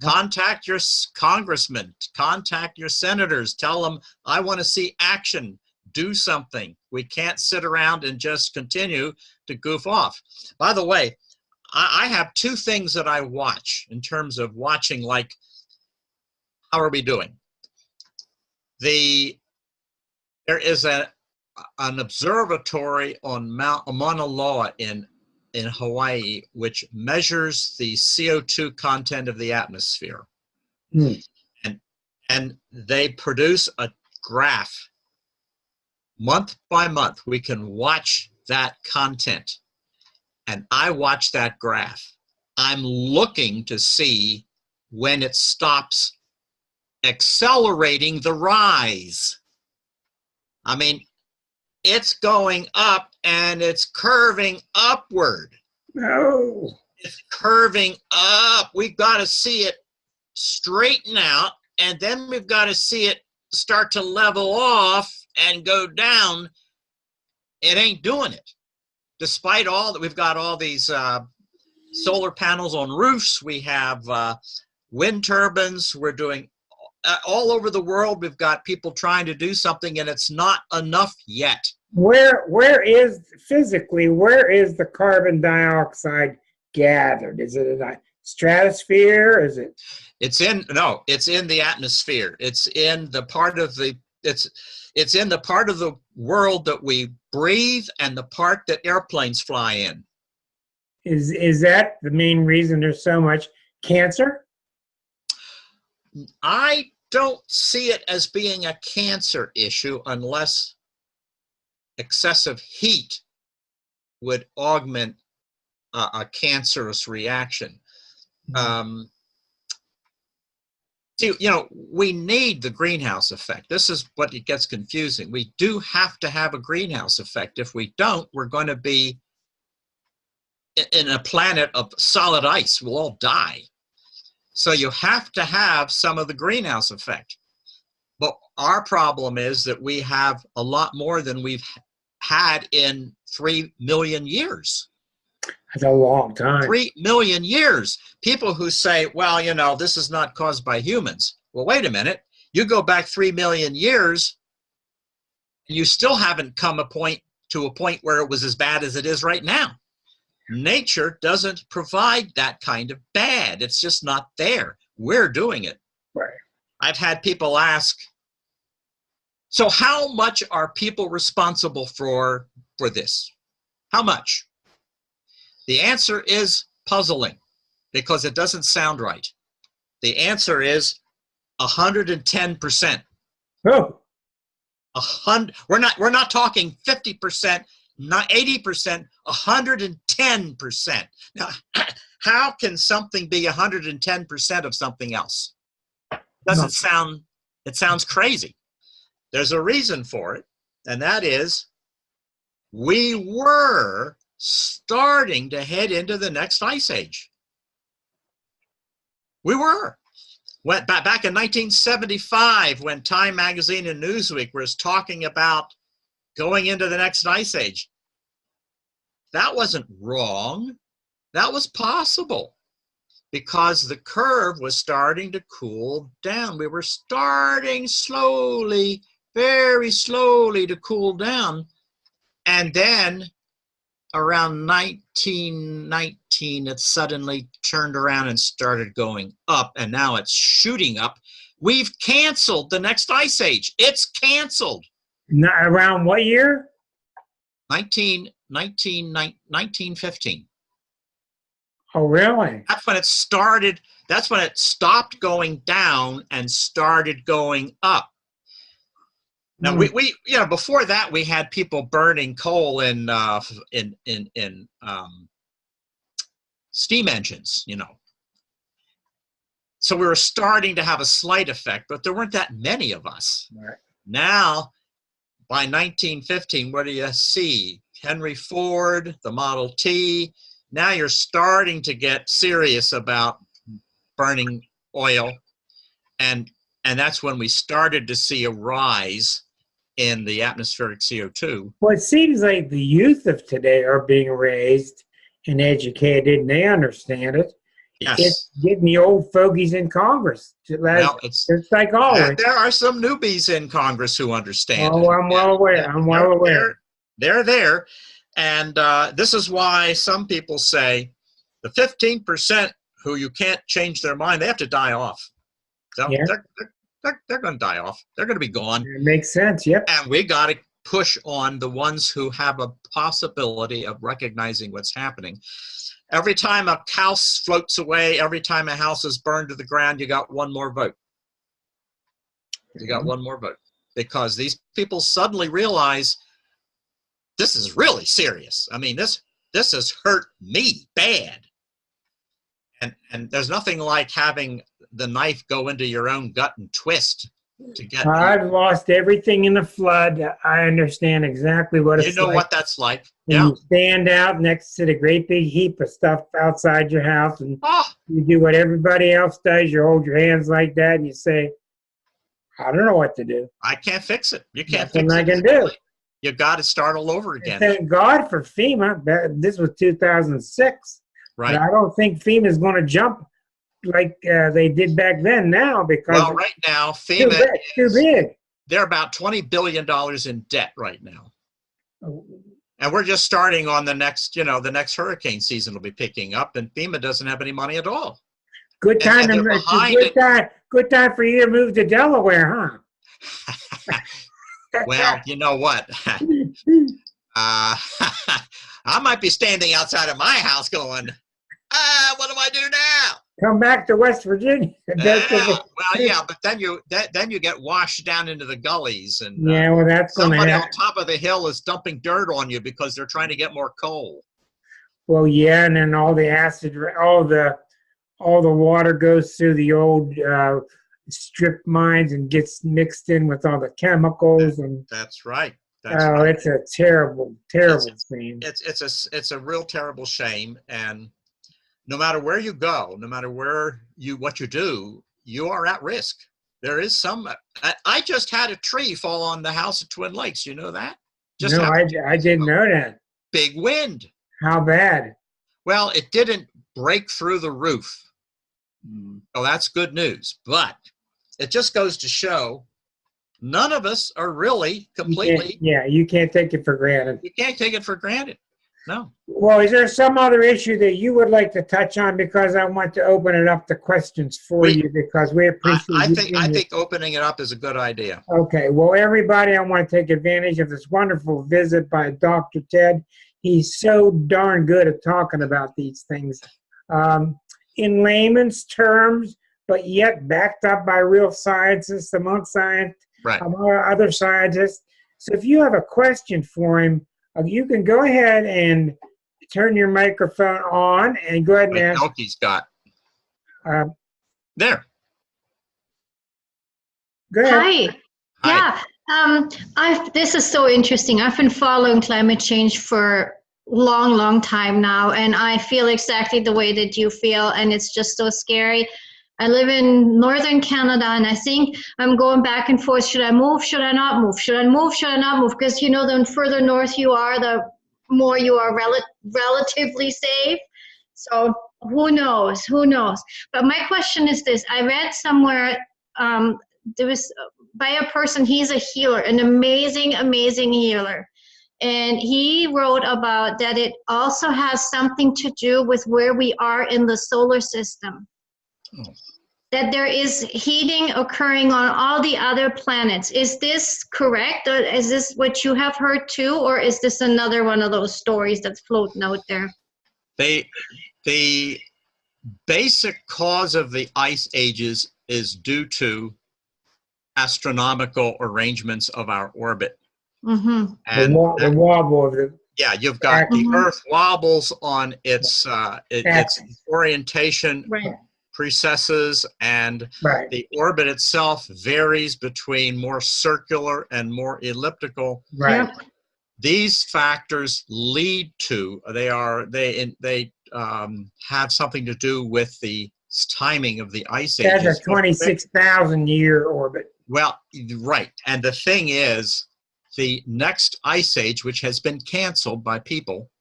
Contact your congressmen, contact your senators, tell them, I want to see action, do something. We can't sit around and just continue to goof off. By the way, I have two things that I watch in terms of watching, like, how are we doing? There is an observatory on Mount Mauna Loa in Hawaii, which measures the CO2 content of the atmosphere. And they produce a graph month by month. We can watch that content. And I watch that graph. I'm looking to see when it stops accelerating the rise. I mean, it's going up and it's curving upward.
No.
It's curving up. We've got to see it straighten out, and then we've got to see it start to level off and go down. It ain't doing it. Despite all that, we've got all these solar panels on roofs. We have wind turbines. We're doing all over the world. We've got people trying to do something, and it's not enough yet.
Where is physically, where is the carbon dioxide gathered? Is it in the stratosphere? Is it?
It's in the atmosphere. It's in the part of the it's in the part of the world that we breathe and the part that airplanes fly in.
Is that the main reason there's so much cancer?
I don't see it as being a cancer issue unless excessive heat would augment a cancerous reaction. See, we need the greenhouse effect. This is what it gets confusing. We do have to have a greenhouse effect. If we don't, we're going to be in a planet of solid ice. We'll all die. So you have to have some of the greenhouse effect. But our problem is that we have a lot more than we've had in 3 million years.
That's a long time.
3 million years. People who say, well, this is not caused by humans. Well, wait a minute. You go back 3 million years, and you still haven't come to a point where it was as bad as it is right now. Nature doesn't provide that kind of bad. It's just not there. We're doing it.
Right.
I've had people ask, so how much are people responsible for this? How much? The answer is puzzling because it doesn't sound right. The answer is 110%.
Oh.
We're not talking 50%, not 80%, 110%. Now, how can something be 110% of something else? It sounds crazy. There's a reason for it, and that is we were starting to head into the next ice age. We were. Back in 1975, when Time Magazine and Newsweek was talking about going into the next ice age, that wasn't wrong. That was possible because the curve was starting to cool down. We were starting slowly, very slowly to cool down. And then around 1919, it suddenly turned around and started going up, and now it's shooting up. We've canceled the next ice age. It's canceled.
Around what year?
1915.
Oh, really?
That's when it started. That's when it stopped going down and started going up. Now we before that we had people burning coal in steam engines, So we were starting to have a slight effect, but there weren't that many of us.
Right.
Now, by 1915, what do you see? Henry Ford, the Model T. Now you're starting to get serious about burning oil, and that's when we started to see a rise in the atmospheric CO2.
Well, it seems like the youth of today are being raised and educated, and they understand it.
Yes.
getting the old fogies in Congress.
Well,
It's like always.
there are some newbies in Congress who understand
Oh,
it.
I'm well aware. I'm well aware.
They're there. And this is why some people say the 15% who you can't change their mind, they have to die off. So
Yeah.
they're going to die off. They're going to be gone.
It makes sense. Yep.
And we got to push on the ones who have a possibility of recognizing what's happening. Every time a house floats away, every time a house is burned to the ground, you got one more vote. You got one more vote. Because these people suddenly realize this is really serious. I mean, this has hurt me bad. And there's nothing like having the knife go into your own gut and twist to get.
I've lost everything in the flood. I understand exactly what it's like.
You know what that's like.
When you stand out next to the great big heap of stuff outside your house, and you do what everybody else does. You hold your hands like that, and you say, "I don't know what to do.
I can't fix it. You can't
fix it.
Nothing
I can do.
You got to start all over again."
Thank God for FEMA. This was 2006.
Right.
But I don't think FEMA is going to jump like they did back then now, because
right now FEMA
too big.
They're about $20 billion in debt right now.
Oh.
And we're just starting on the next hurricane season will be picking up, and FEMA doesn't have any money at all.
Good time for you to move to Delaware, huh?
Well, you know what? I might be standing outside of my house going, what do I do now?
Come back to West Virginia.
Well, yeah, but then you get washed down into the gullies, and
that's
somebody on top of the hill is dumping dirt on you because they're trying to get more coal.
Well, yeah, and then all the acid, all the water goes through the old strip mines and gets mixed in with all the chemicals, and
that's right.
It's a terrible thing.
It's a real terrible shame, and no matter where you go, no matter what you do, you are at risk. There is some. I just had a tree fall on the house at Twin Lakes. You know that?
No, I didn't know that.
Big wind.
How bad?
Well, it didn't break through the roof. Oh, that's good news. But it just goes to show none of us are really completely.
You can't take it for granted.
You can't take it for granted. No.
Well, is there some other issue that you would like to touch on? Because I want to open it up to questions for you, because we appreciate
I think opening it up is a good idea.
Okay. Well, everybody, I want to take advantage of this wonderful visit by Dr. Ted. He's so darn good at talking about these things in layman's terms, but yet backed up by real scientists, among other scientists. So if you have a question for him, you can go ahead and turn your microphone on and go ahead and ask.
Elke's got. There.
Go ahead.
Hi. Yeah. This is so interesting. I've been following climate change for long time now, and I feel exactly the way that you feel, and it's just so scary. I live in northern Canada, and I think I'm going back and forth. Should I move? Should I not move? Should I move? Should I not move? Because, the further north you are, the more you are relatively safe. So who knows? But my question is this. I read somewhere, there was by a person, he's a healer, an amazing healer. And he wrote about that it also has something to do with where we are in the solar system. That there is heating occurring on all the other planets. Is this correct? Or is this what you have heard too? Or is this another one of those stories that's floating out there?
The basic cause of the ice ages is due to astronomical arrangements of our orbit.
Mm-hmm. And the wobble of it.
Yeah, you've got the Earth wobbles on its orientation.
Right.
Precesses, and the orbit itself varies between more circular and more elliptical.
Right.
These factors lead to they have something to do with the timing of the ice ages.
That's a 26,000 year orbit.
Well, right, and the thing is, the next ice age, which has been canceled by people,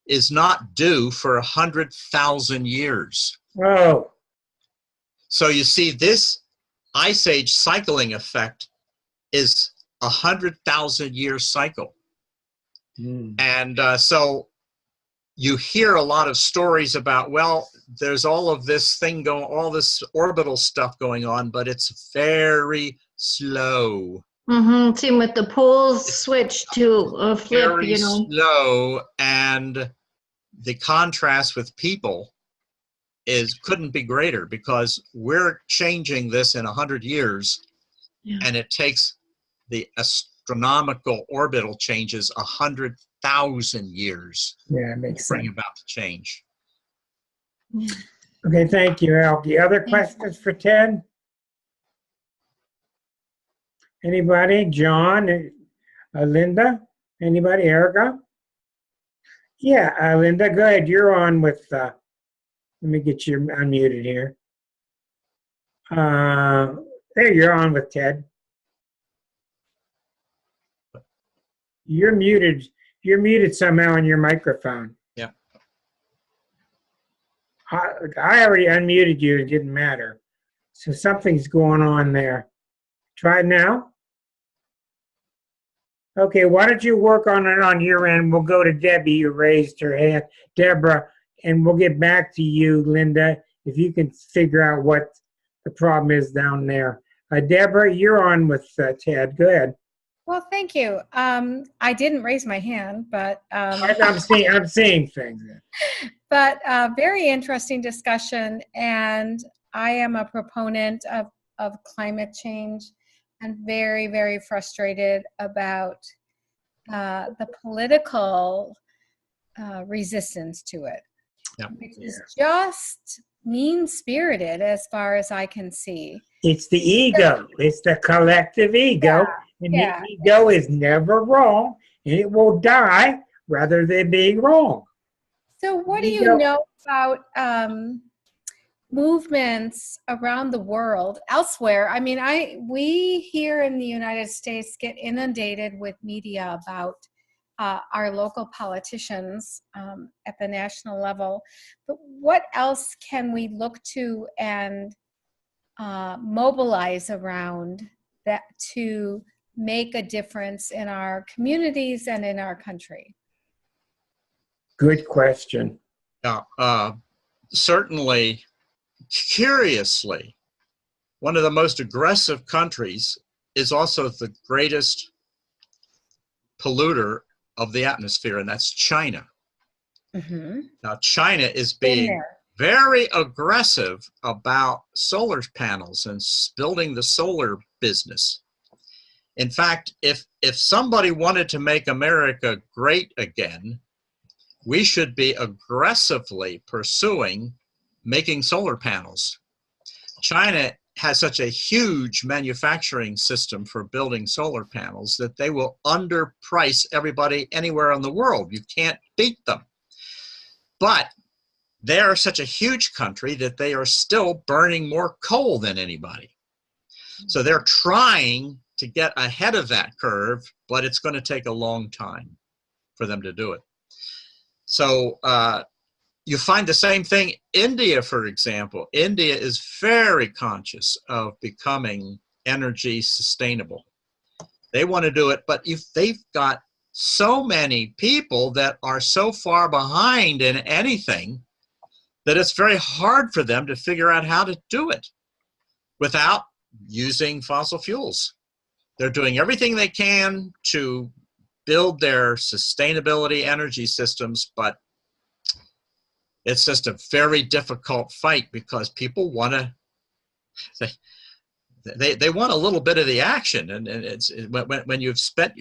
is not due for 100,000 years.
Oh,
So you see, this ice age cycling effect is 100,000-year cycle. And so you hear a lot of stories about, well, there's all of this thing going, all this orbital stuff going on, but it's very slow.
Mm-hmm. Same with the poles switch to a flip,
Very
you know.
slow, and the contrast with people couldn't be greater, because we're changing this in 100 years, and it takes the astronomical orbital changes 100,000 years
yeah, it makes
to bring
sense.
about the change.
Okay, thank you, Elke. Other questions for Ted? Anybody? John? Linda? Anybody? Erica? Yeah, Linda, go ahead. You're on with, let me get you unmuted here. There, you're on with Ted. You're muted. You're muted somehow on your microphone.
Yeah.
I already unmuted you. It didn't matter. So something's going on there. Try it now. Okay, why don't you work on it on your end? We'll go to Debbie, who raised her hand, Deborah, and we'll get back to you, Linda, if you can figure out what the problem is down there. Deborah, you're on with Ted. Go ahead.
Well, thank you. I didn't raise my hand, but
I'm seeing things.
but very interesting discussion, and I am a proponent of climate change, and very, very frustrated about the political resistance to it, which is just mean-spirited as far as I can see.
It's the ego. It's the collective ego. And the ego is never wrong, and it will die rather than being wrong.
So what do you know about movements around the world, elsewhere? I mean, we here in the United States get inundated with media about our local politicians at the national level. But what else can we look to and mobilize around that to make a difference in our communities and in our country?
Good question.
Yeah, certainly, curiously, one of the most aggressive countries is also the greatest polluter of the atmosphere, and that's China.
Mm-hmm.
Now, China is being very aggressive about solar panels and building the solar business. In fact, if somebody wanted to make America great again, we should be aggressively pursuing making solar panels. China has such a huge manufacturing system for building solar panels that they will underprice everybody anywhere in the world. You can't beat them. But they are such a huge country that they are still burning more coal than anybody. So they're trying to get ahead of that curve, but it's going to take a long time for them to do it. So you find the same thing. India, for example, India is very conscious of becoming energy sustainable. They want to do it, but if they've got so many people that are so far behind in anything that it's very hard for them to figure out how to do it without using fossil fuels. They're doing everything they can to build their sustainability energy systems, but it's just a very difficult fight because people want to, they want a little bit of the action, and it's when you've spent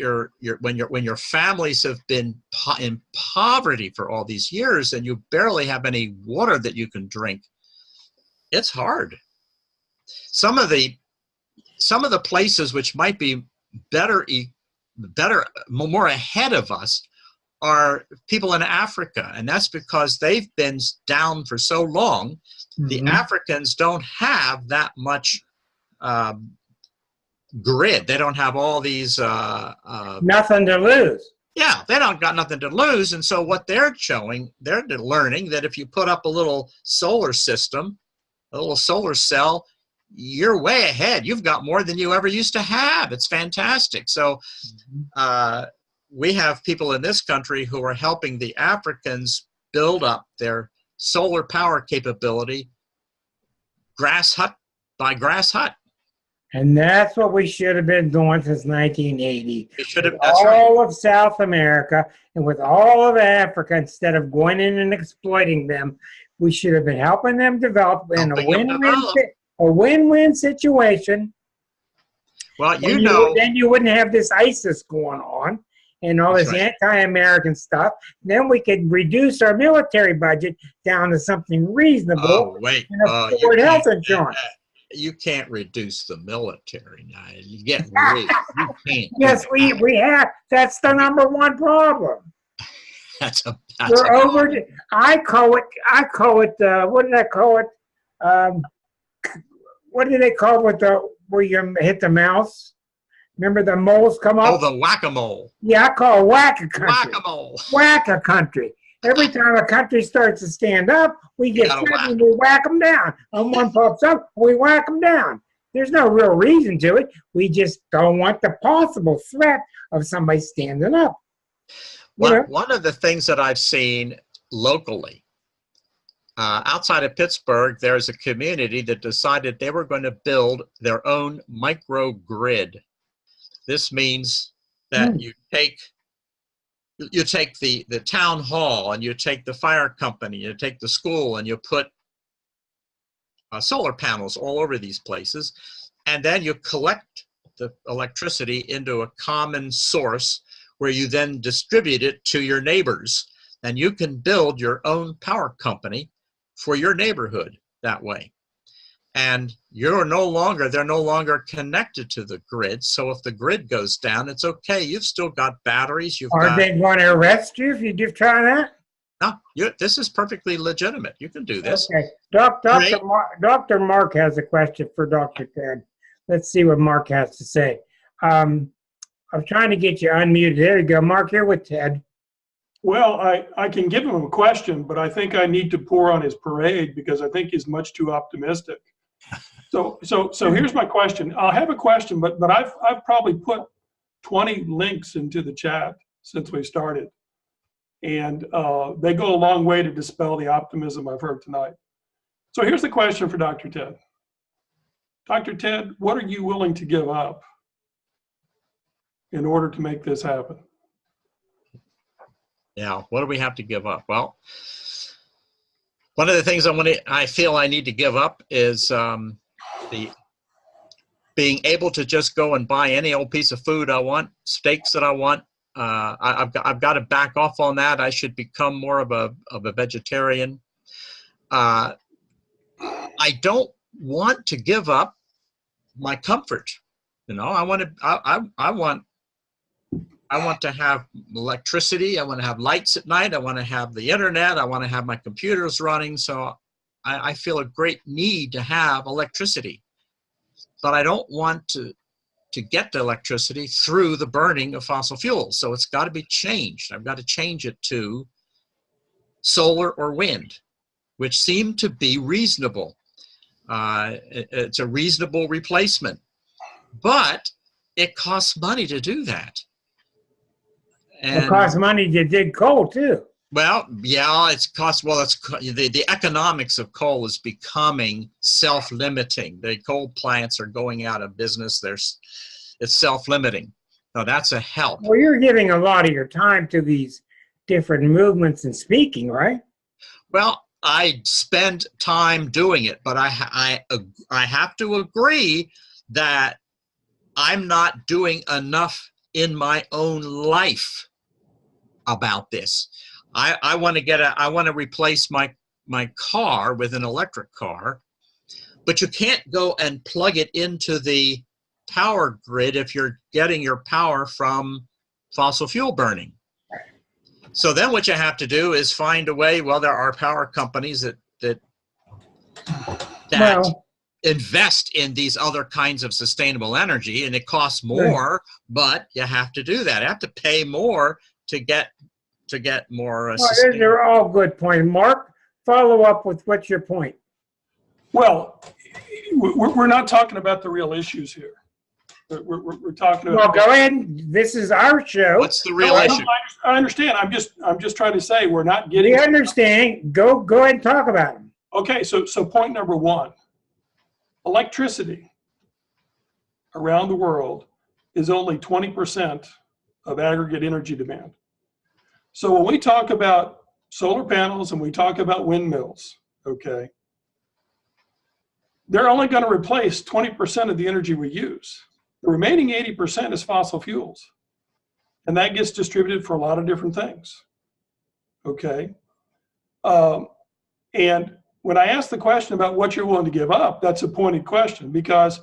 when your families have been in poverty for all these years and you barely have any water that you can drink, it's hard. Some of the places which might be better, more ahead of us are people in Africa, and that's because they've been down for so long. Mm-hmm. The Africans don't have that much grid. They don't have all these
nothing to lose.
Yeah, they don't got nothing to lose. And so what they're showing, they're learning that if you put up a little solar system, a little solar cell, you're way ahead. You've got more than you ever used to have. It's fantastic. So we have people in this country who are helping the Africans build up their solar power capability, grass hut by grass hut.
And that's what we should have been doing since 1980.
It should have,
With
that's
all
right.
of South America and with all of Africa, instead of going in and exploiting them, we should have been helping them develop in
Helping them develop.
a win-win situation.
Well,
Then you wouldn't have this ISIS going on and all
That's
this
right.
anti-American stuff. Then we could reduce our military budget down to something reasonable
oh, wait.
and afford health insurance.
You can't reduce the military now. You get rich. You can't.
Yes, we have. That's the number one problem.
That's
We're over. I call it. What did I call it? What do they call it? Where you hit the mouse? Remember the moles come up?
Oh, the whack-a-mole.
Yeah, I call it whack-a-country.
Whack-a-mole.
Whack-a-country. Every time a country starts to stand up, we get threatened and we whack them down. And one pops up, we whack them down. There's no real reason to it. We just don't want the possible threat of somebody standing up.
One of the things that I've seen locally, outside of Pittsburgh, there's a community that decided they were going to build their own microgrid. This means that you take the town hall and you take the fire company, you take the school, and you put solar panels all over these places, and then you collect the electricity into a common source where you then distribute it to your neighbors, and you can build your own power company for your neighborhood that way. And they're no longer connected to the grid. So if the grid goes down, it's okay. You've still got batteries.
Are they going to arrest you if you do try that?
No, this is perfectly legitimate. You can do this.
Okay. Dr. Mark has a question for Dr. Ted. Let's see what Mark has to say. I'm trying to get you unmuted. There you go. Mark, here with Ted.
Well, I can give him a question, but I think I need to pour on his parade because I think he's much too optimistic. So here's my question. I'll have a question, but I've probably put 20 links into the chat since we started, and they go a long way to dispel the optimism I've heard tonight. So here's the question for Dr. Ted. Dr. Ted, what are you willing to give up in order to make this happen?
Yeah, what do we have to give up? Well, one of the things I feel I need to give up is being able to just go and buy any old piece of food I want, steaks that I want. I've got to back off on that. I should become more of a vegetarian. I don't want to give up my comfort. I want to have electricity. I want to have lights at night. I want to have the internet. I want to have my computers running. So I feel a great need to have electricity. But I don't want to get the electricity through the burning of fossil fuels. So it's got to be changed. I've got to change it to solar or wind, which seem to be reasonable. It's a reasonable replacement. But it costs money to do that. And,
it costs money to dig coal too.
Well, yeah, the economics of coal is becoming self-limiting. The coal plants are going out of business. It's self-limiting. Now that's a help.
Well, you're giving a lot of your time to these different movements and speaking, right?
Well, I spend time doing it, but I have to agree that I'm not doing enough in my own life about this. I want to replace my car with an electric car, but you can't go and plug it into the power grid if you're getting your power from fossil fuel burning. So then what you have to do is find a way. Well, there are power companies that invest in these other kinds of sustainable energy, and it costs more, but you have to do that. You have to pay more to get more
Well, those are all good points. Mark, follow up with what's your point?
Well, we're not talking about the real issues here. We're talking
Well,
about.
go ahead. This is our show.
What's the real issue?
I understand. I'm just trying to say we're not getting.
We understand. Go ahead and talk about them.
Okay, so point number one, electricity around the world is only 20% of aggregate energy demand. So when we talk about solar panels and we talk about windmills, okay, they're only going to replace 20% of the energy we use. The remaining 80% is fossil fuels. And that gets distributed for a lot of different things, okay? And when I ask the question about what you're willing to give up, that's a pointed question, because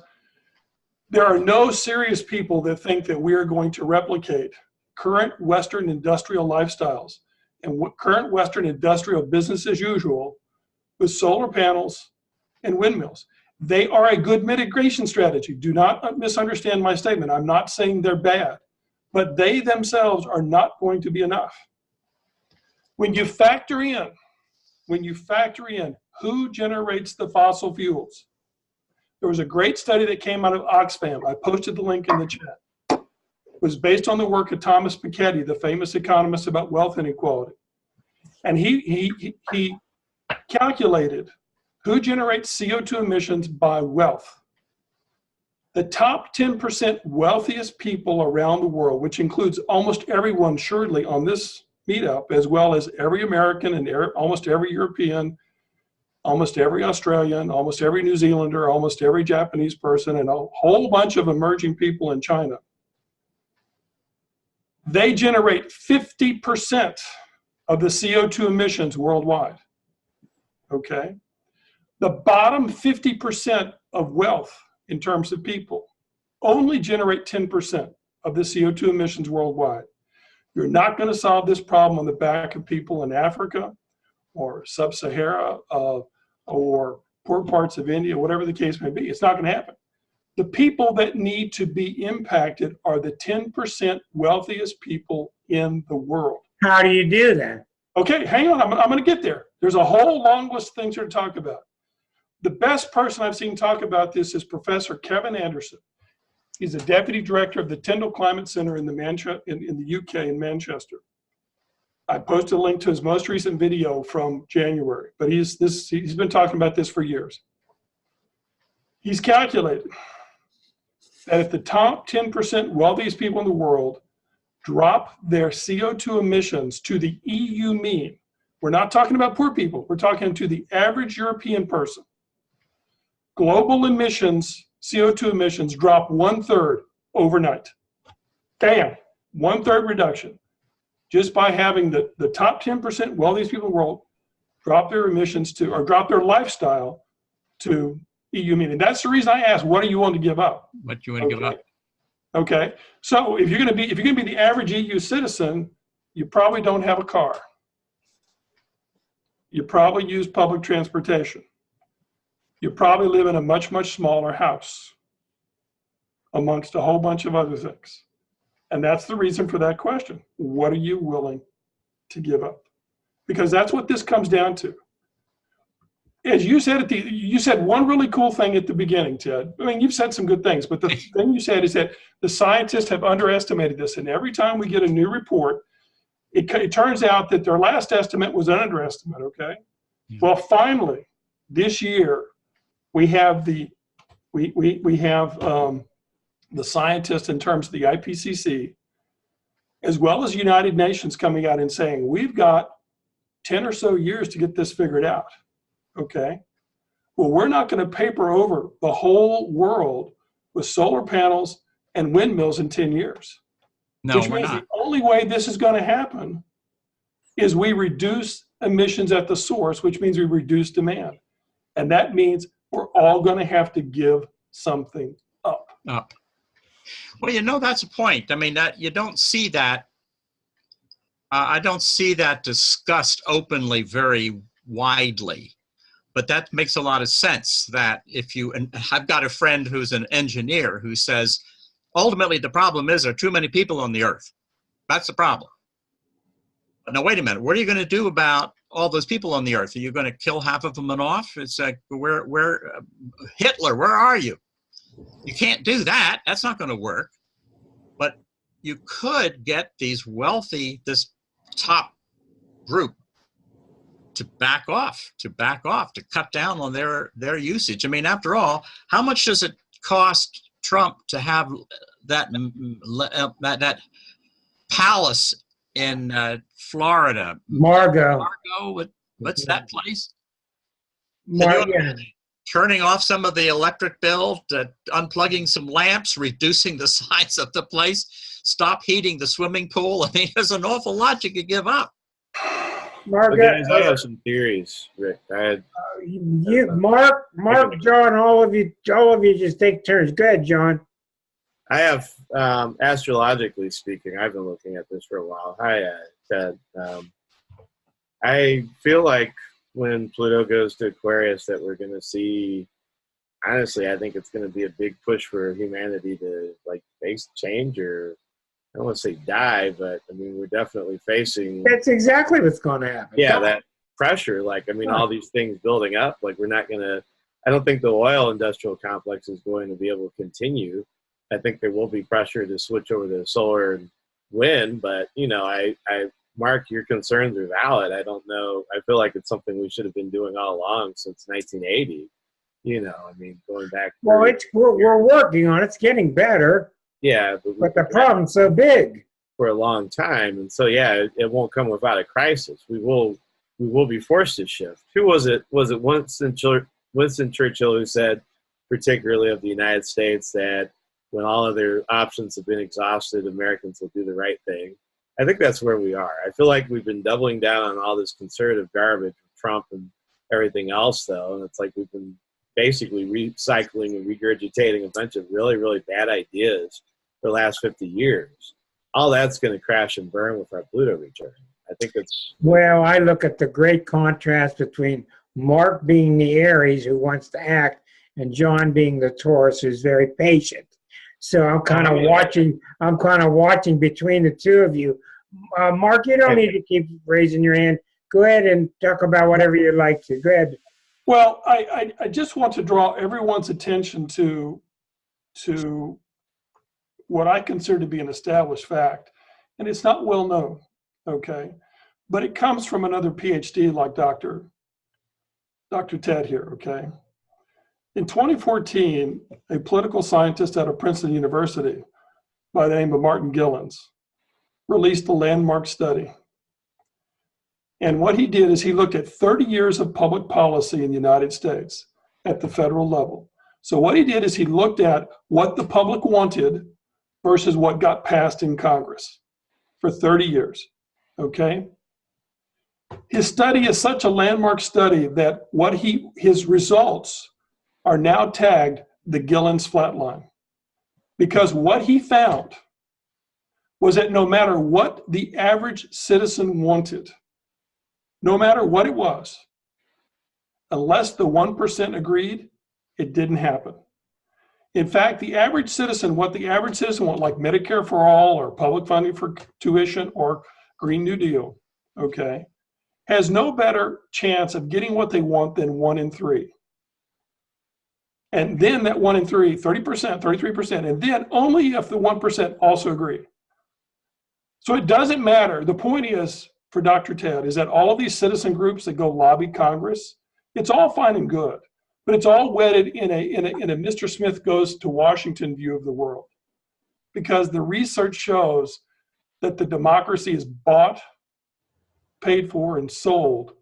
there are no serious people that think that we are going to replicate current Western industrial lifestyles and current Western industrial business as usual with solar panels and windmills. They are a good mitigation strategy. Do not misunderstand my statement. I'm not saying they're bad, but they themselves are not going to be enough. When you factor in who generates the fossil fuels, there was a great study that came out of Oxfam. I posted the link in the chat. It was based on the work of Thomas Piketty, the famous economist about wealth inequality. And he calculated who generates CO2 emissions by wealth. The top 10% wealthiest people around the world, which includes almost everyone surely on this meetup, as well as every American and almost every European, almost every Australian, almost every New Zealander, almost every Japanese person, and a whole bunch of emerging people in China. They generate 50% of the CO2 emissions worldwide, okay? The bottom 50% of wealth in terms of people only generate 10% of the CO2 emissions worldwide. You're not going to solve this problem on the back of people in Africa or sub-Sahara or poor parts of India, whatever the case may be. It's not going to happen. The people that need to be impacted are the 10% wealthiest people in the world.
How do you do that?
Okay, hang on. I'm going to get there. There's a whole long list of things here to talk about. The best person I've seen talk about this is Professor Kevin Anderson. He's a deputy director of the Tyndall Climate Center in the UK in Manchester. I posted a link to his most recent video from January, but he's been talking about this for years. He's calculated that if the top 10% wealthiest people in the world drop their CO2 emissions to the EU mean, we're not talking about poor people, we're talking to the average European person, global emissions, CO2 emissions drop 1/3 overnight. Bam, 1/3 reduction. Just by having the top 10% wealthiest people in the world drop their emissions to, or drop their lifestyle to EU mean. And that's the reason I asked, what are you willing to give up?
What do you want to give up?
Okay, so if you're going to be the average EU citizen, you probably don't have a car. You probably use public transportation. You probably live in a much, much smaller house, amongst a whole bunch of other things. And that's the reason for that question. What are you willing to give up? Because that's what this comes down to. As you said you said one really cool thing at the beginning, Ted. I mean, you've said some good things, but the thing you said is that the scientists have underestimated this. And every time we get a new report, it turns out that their last estimate was an underestimate, okay? Yeah. Well, finally, this year, we have the scientists in terms of the IPCC, as well as United Nations coming out and saying, we've got 10 or so years to get this figured out, okay? Well, we're not going to paper over the whole world with solar panels and windmills in 10 years.
No,
which
we're
means
not.
The only way this is going to happen is we reduce emissions at the source, which means we reduce demand. And that means we're all going to have to give something up.
Well, you know, that's a point. I mean, that you don't see that. I don't see that discussed openly very widely, but that makes a lot of sense. That if you, and I've got a friend who's an engineer who says, ultimately the problem is there are too many people on the earth. That's the problem. Now, wait a minute. What are you going to do about all those people on the earth? Are you going to kill half of them and off? It's like, Hitler, where are you? You can't do that. That's not going to work. But you could get this top group to back off, to cut down on their usage. I mean, after all, how much does it cost Trump to have that palace in Florida?
Margo.
What's that place?
Yeah.
Turning off some of the electric bill, unplugging some lamps, reducing the size of the place, stop heating the swimming pool. I mean, there's an awful lot you could give up.
Margaret,
guys, I have some theories, Rick.
Mark, John, all of you just take turns. Go ahead, John.
I have, astrologically speaking, I've been looking at this for a while. Hi, Ted. I feel like when Pluto goes to Aquarius that we're going to see, honestly, I think it's going to be a big push for humanity to face change, or I don't want to say die, but I mean, we're definitely facing.
That's exactly what's going to happen.
Yeah, that pressure. All these things building up. We're not going to, I don't think the oil industrial complex is going to be able to continue. I think there will be pressure to switch over to solar and wind, but, Mark, your concerns are valid. I don't know. I feel like it's something we should have been doing all along since 1980. Going back.
Well, we're working on it. It's getting better.
Yeah.
But the problem's so big.
For a long time. And so, yeah, it won't come without a crisis. We will be forced to shift. Who was it? Was it Winston Churchill who said, particularly of the United States, that when all other options have been exhausted, Americans will do the right thing? I think that's where we are. I feel like we've been doubling down on all this conservative garbage with Trump and everything else, though. And it's like we've been basically recycling and regurgitating a bunch of really, really bad ideas for the last 50 years. All that's going to crash and burn with our Pluto return. I think it's...
Well, I look at the great contrast between Mark being the Aries who wants to act and John being the Taurus who's very patient. So I'm kind of watching between the two of you. Mark, you don't need to keep raising your hand. Go ahead and talk about whatever you'd like to. Go ahead.
Well, I just want to draw everyone's attention to what I consider to be an established fact. And it's not well known, okay? But it comes from another PhD like Dr. Ted here, okay? In 2014, a political scientist out of Princeton University by the name of Martin Gilens released a landmark study. And what he did is he looked at 30 years of public policy in the United States at the federal level. So what he did is he looked at what the public wanted versus what got passed in Congress for 30 years, okay? His study is such a landmark study that his results are now tagged the Gilens flatline, because what he found was that no matter what the average citizen wanted, no matter what it was, unless the 1% agreed, it didn't happen. In fact, what the average citizen want, like Medicare for all or public funding for tuition or Green New Deal, okay, has no better chance of getting what they want than 1 in 3. And then that 1 in 3, 30%, 33%, and then only if the 1% also agree. So it doesn't matter. The point is, for Dr. Ted, is that all of these citizen groups that go lobby Congress, it's all fine and good, but it's all wedded in a Mr. Smith goes to Washington view of the world. Because the research shows that the democracy is bought, paid for, and sold,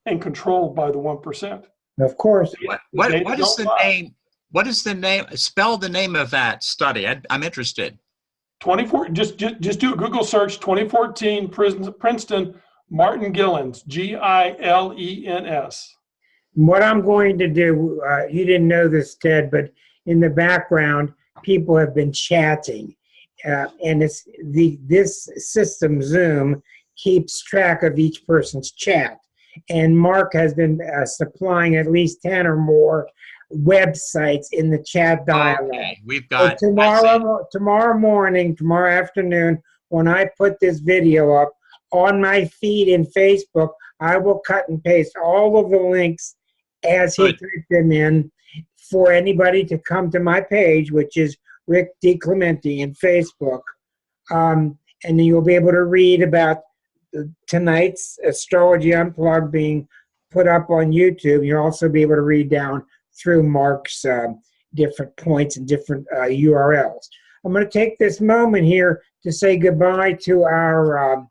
and controlled by the 1%.
Of course.
What is the name? What is the name? Spell the name of that study. I'm interested.
24. Just do a Google search. 2014 Princeton Martin Gilens, Gilens.
What I'm going to do, you didn't know this, Ted, but in the background, people have been chatting, and this system, Zoom, keeps track of each person's chat. And Mark has been supplying at least 10 or more websites in the chat dialogue.
Okay, we've got
tomorrow afternoon, when I put this video up, on my feed in Facebook, I will cut and paste all of the links as he typed them in for anybody to come to my page, which is Rick DiClemente in Facebook. And then you'll be able to read about tonight's Astrology Unplugged being put up on YouTube. You'll also be able to read down through Mark's different points and different URLs. I'm going to take this moment here to say goodbye to our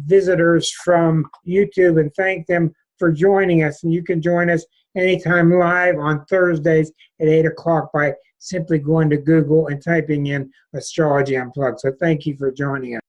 visitors from YouTube and thank them for joining us. And you can join us anytime live on Thursdays at 8 o'clock by simply going to Google and typing in Astrology Unplugged. So thank you for joining us.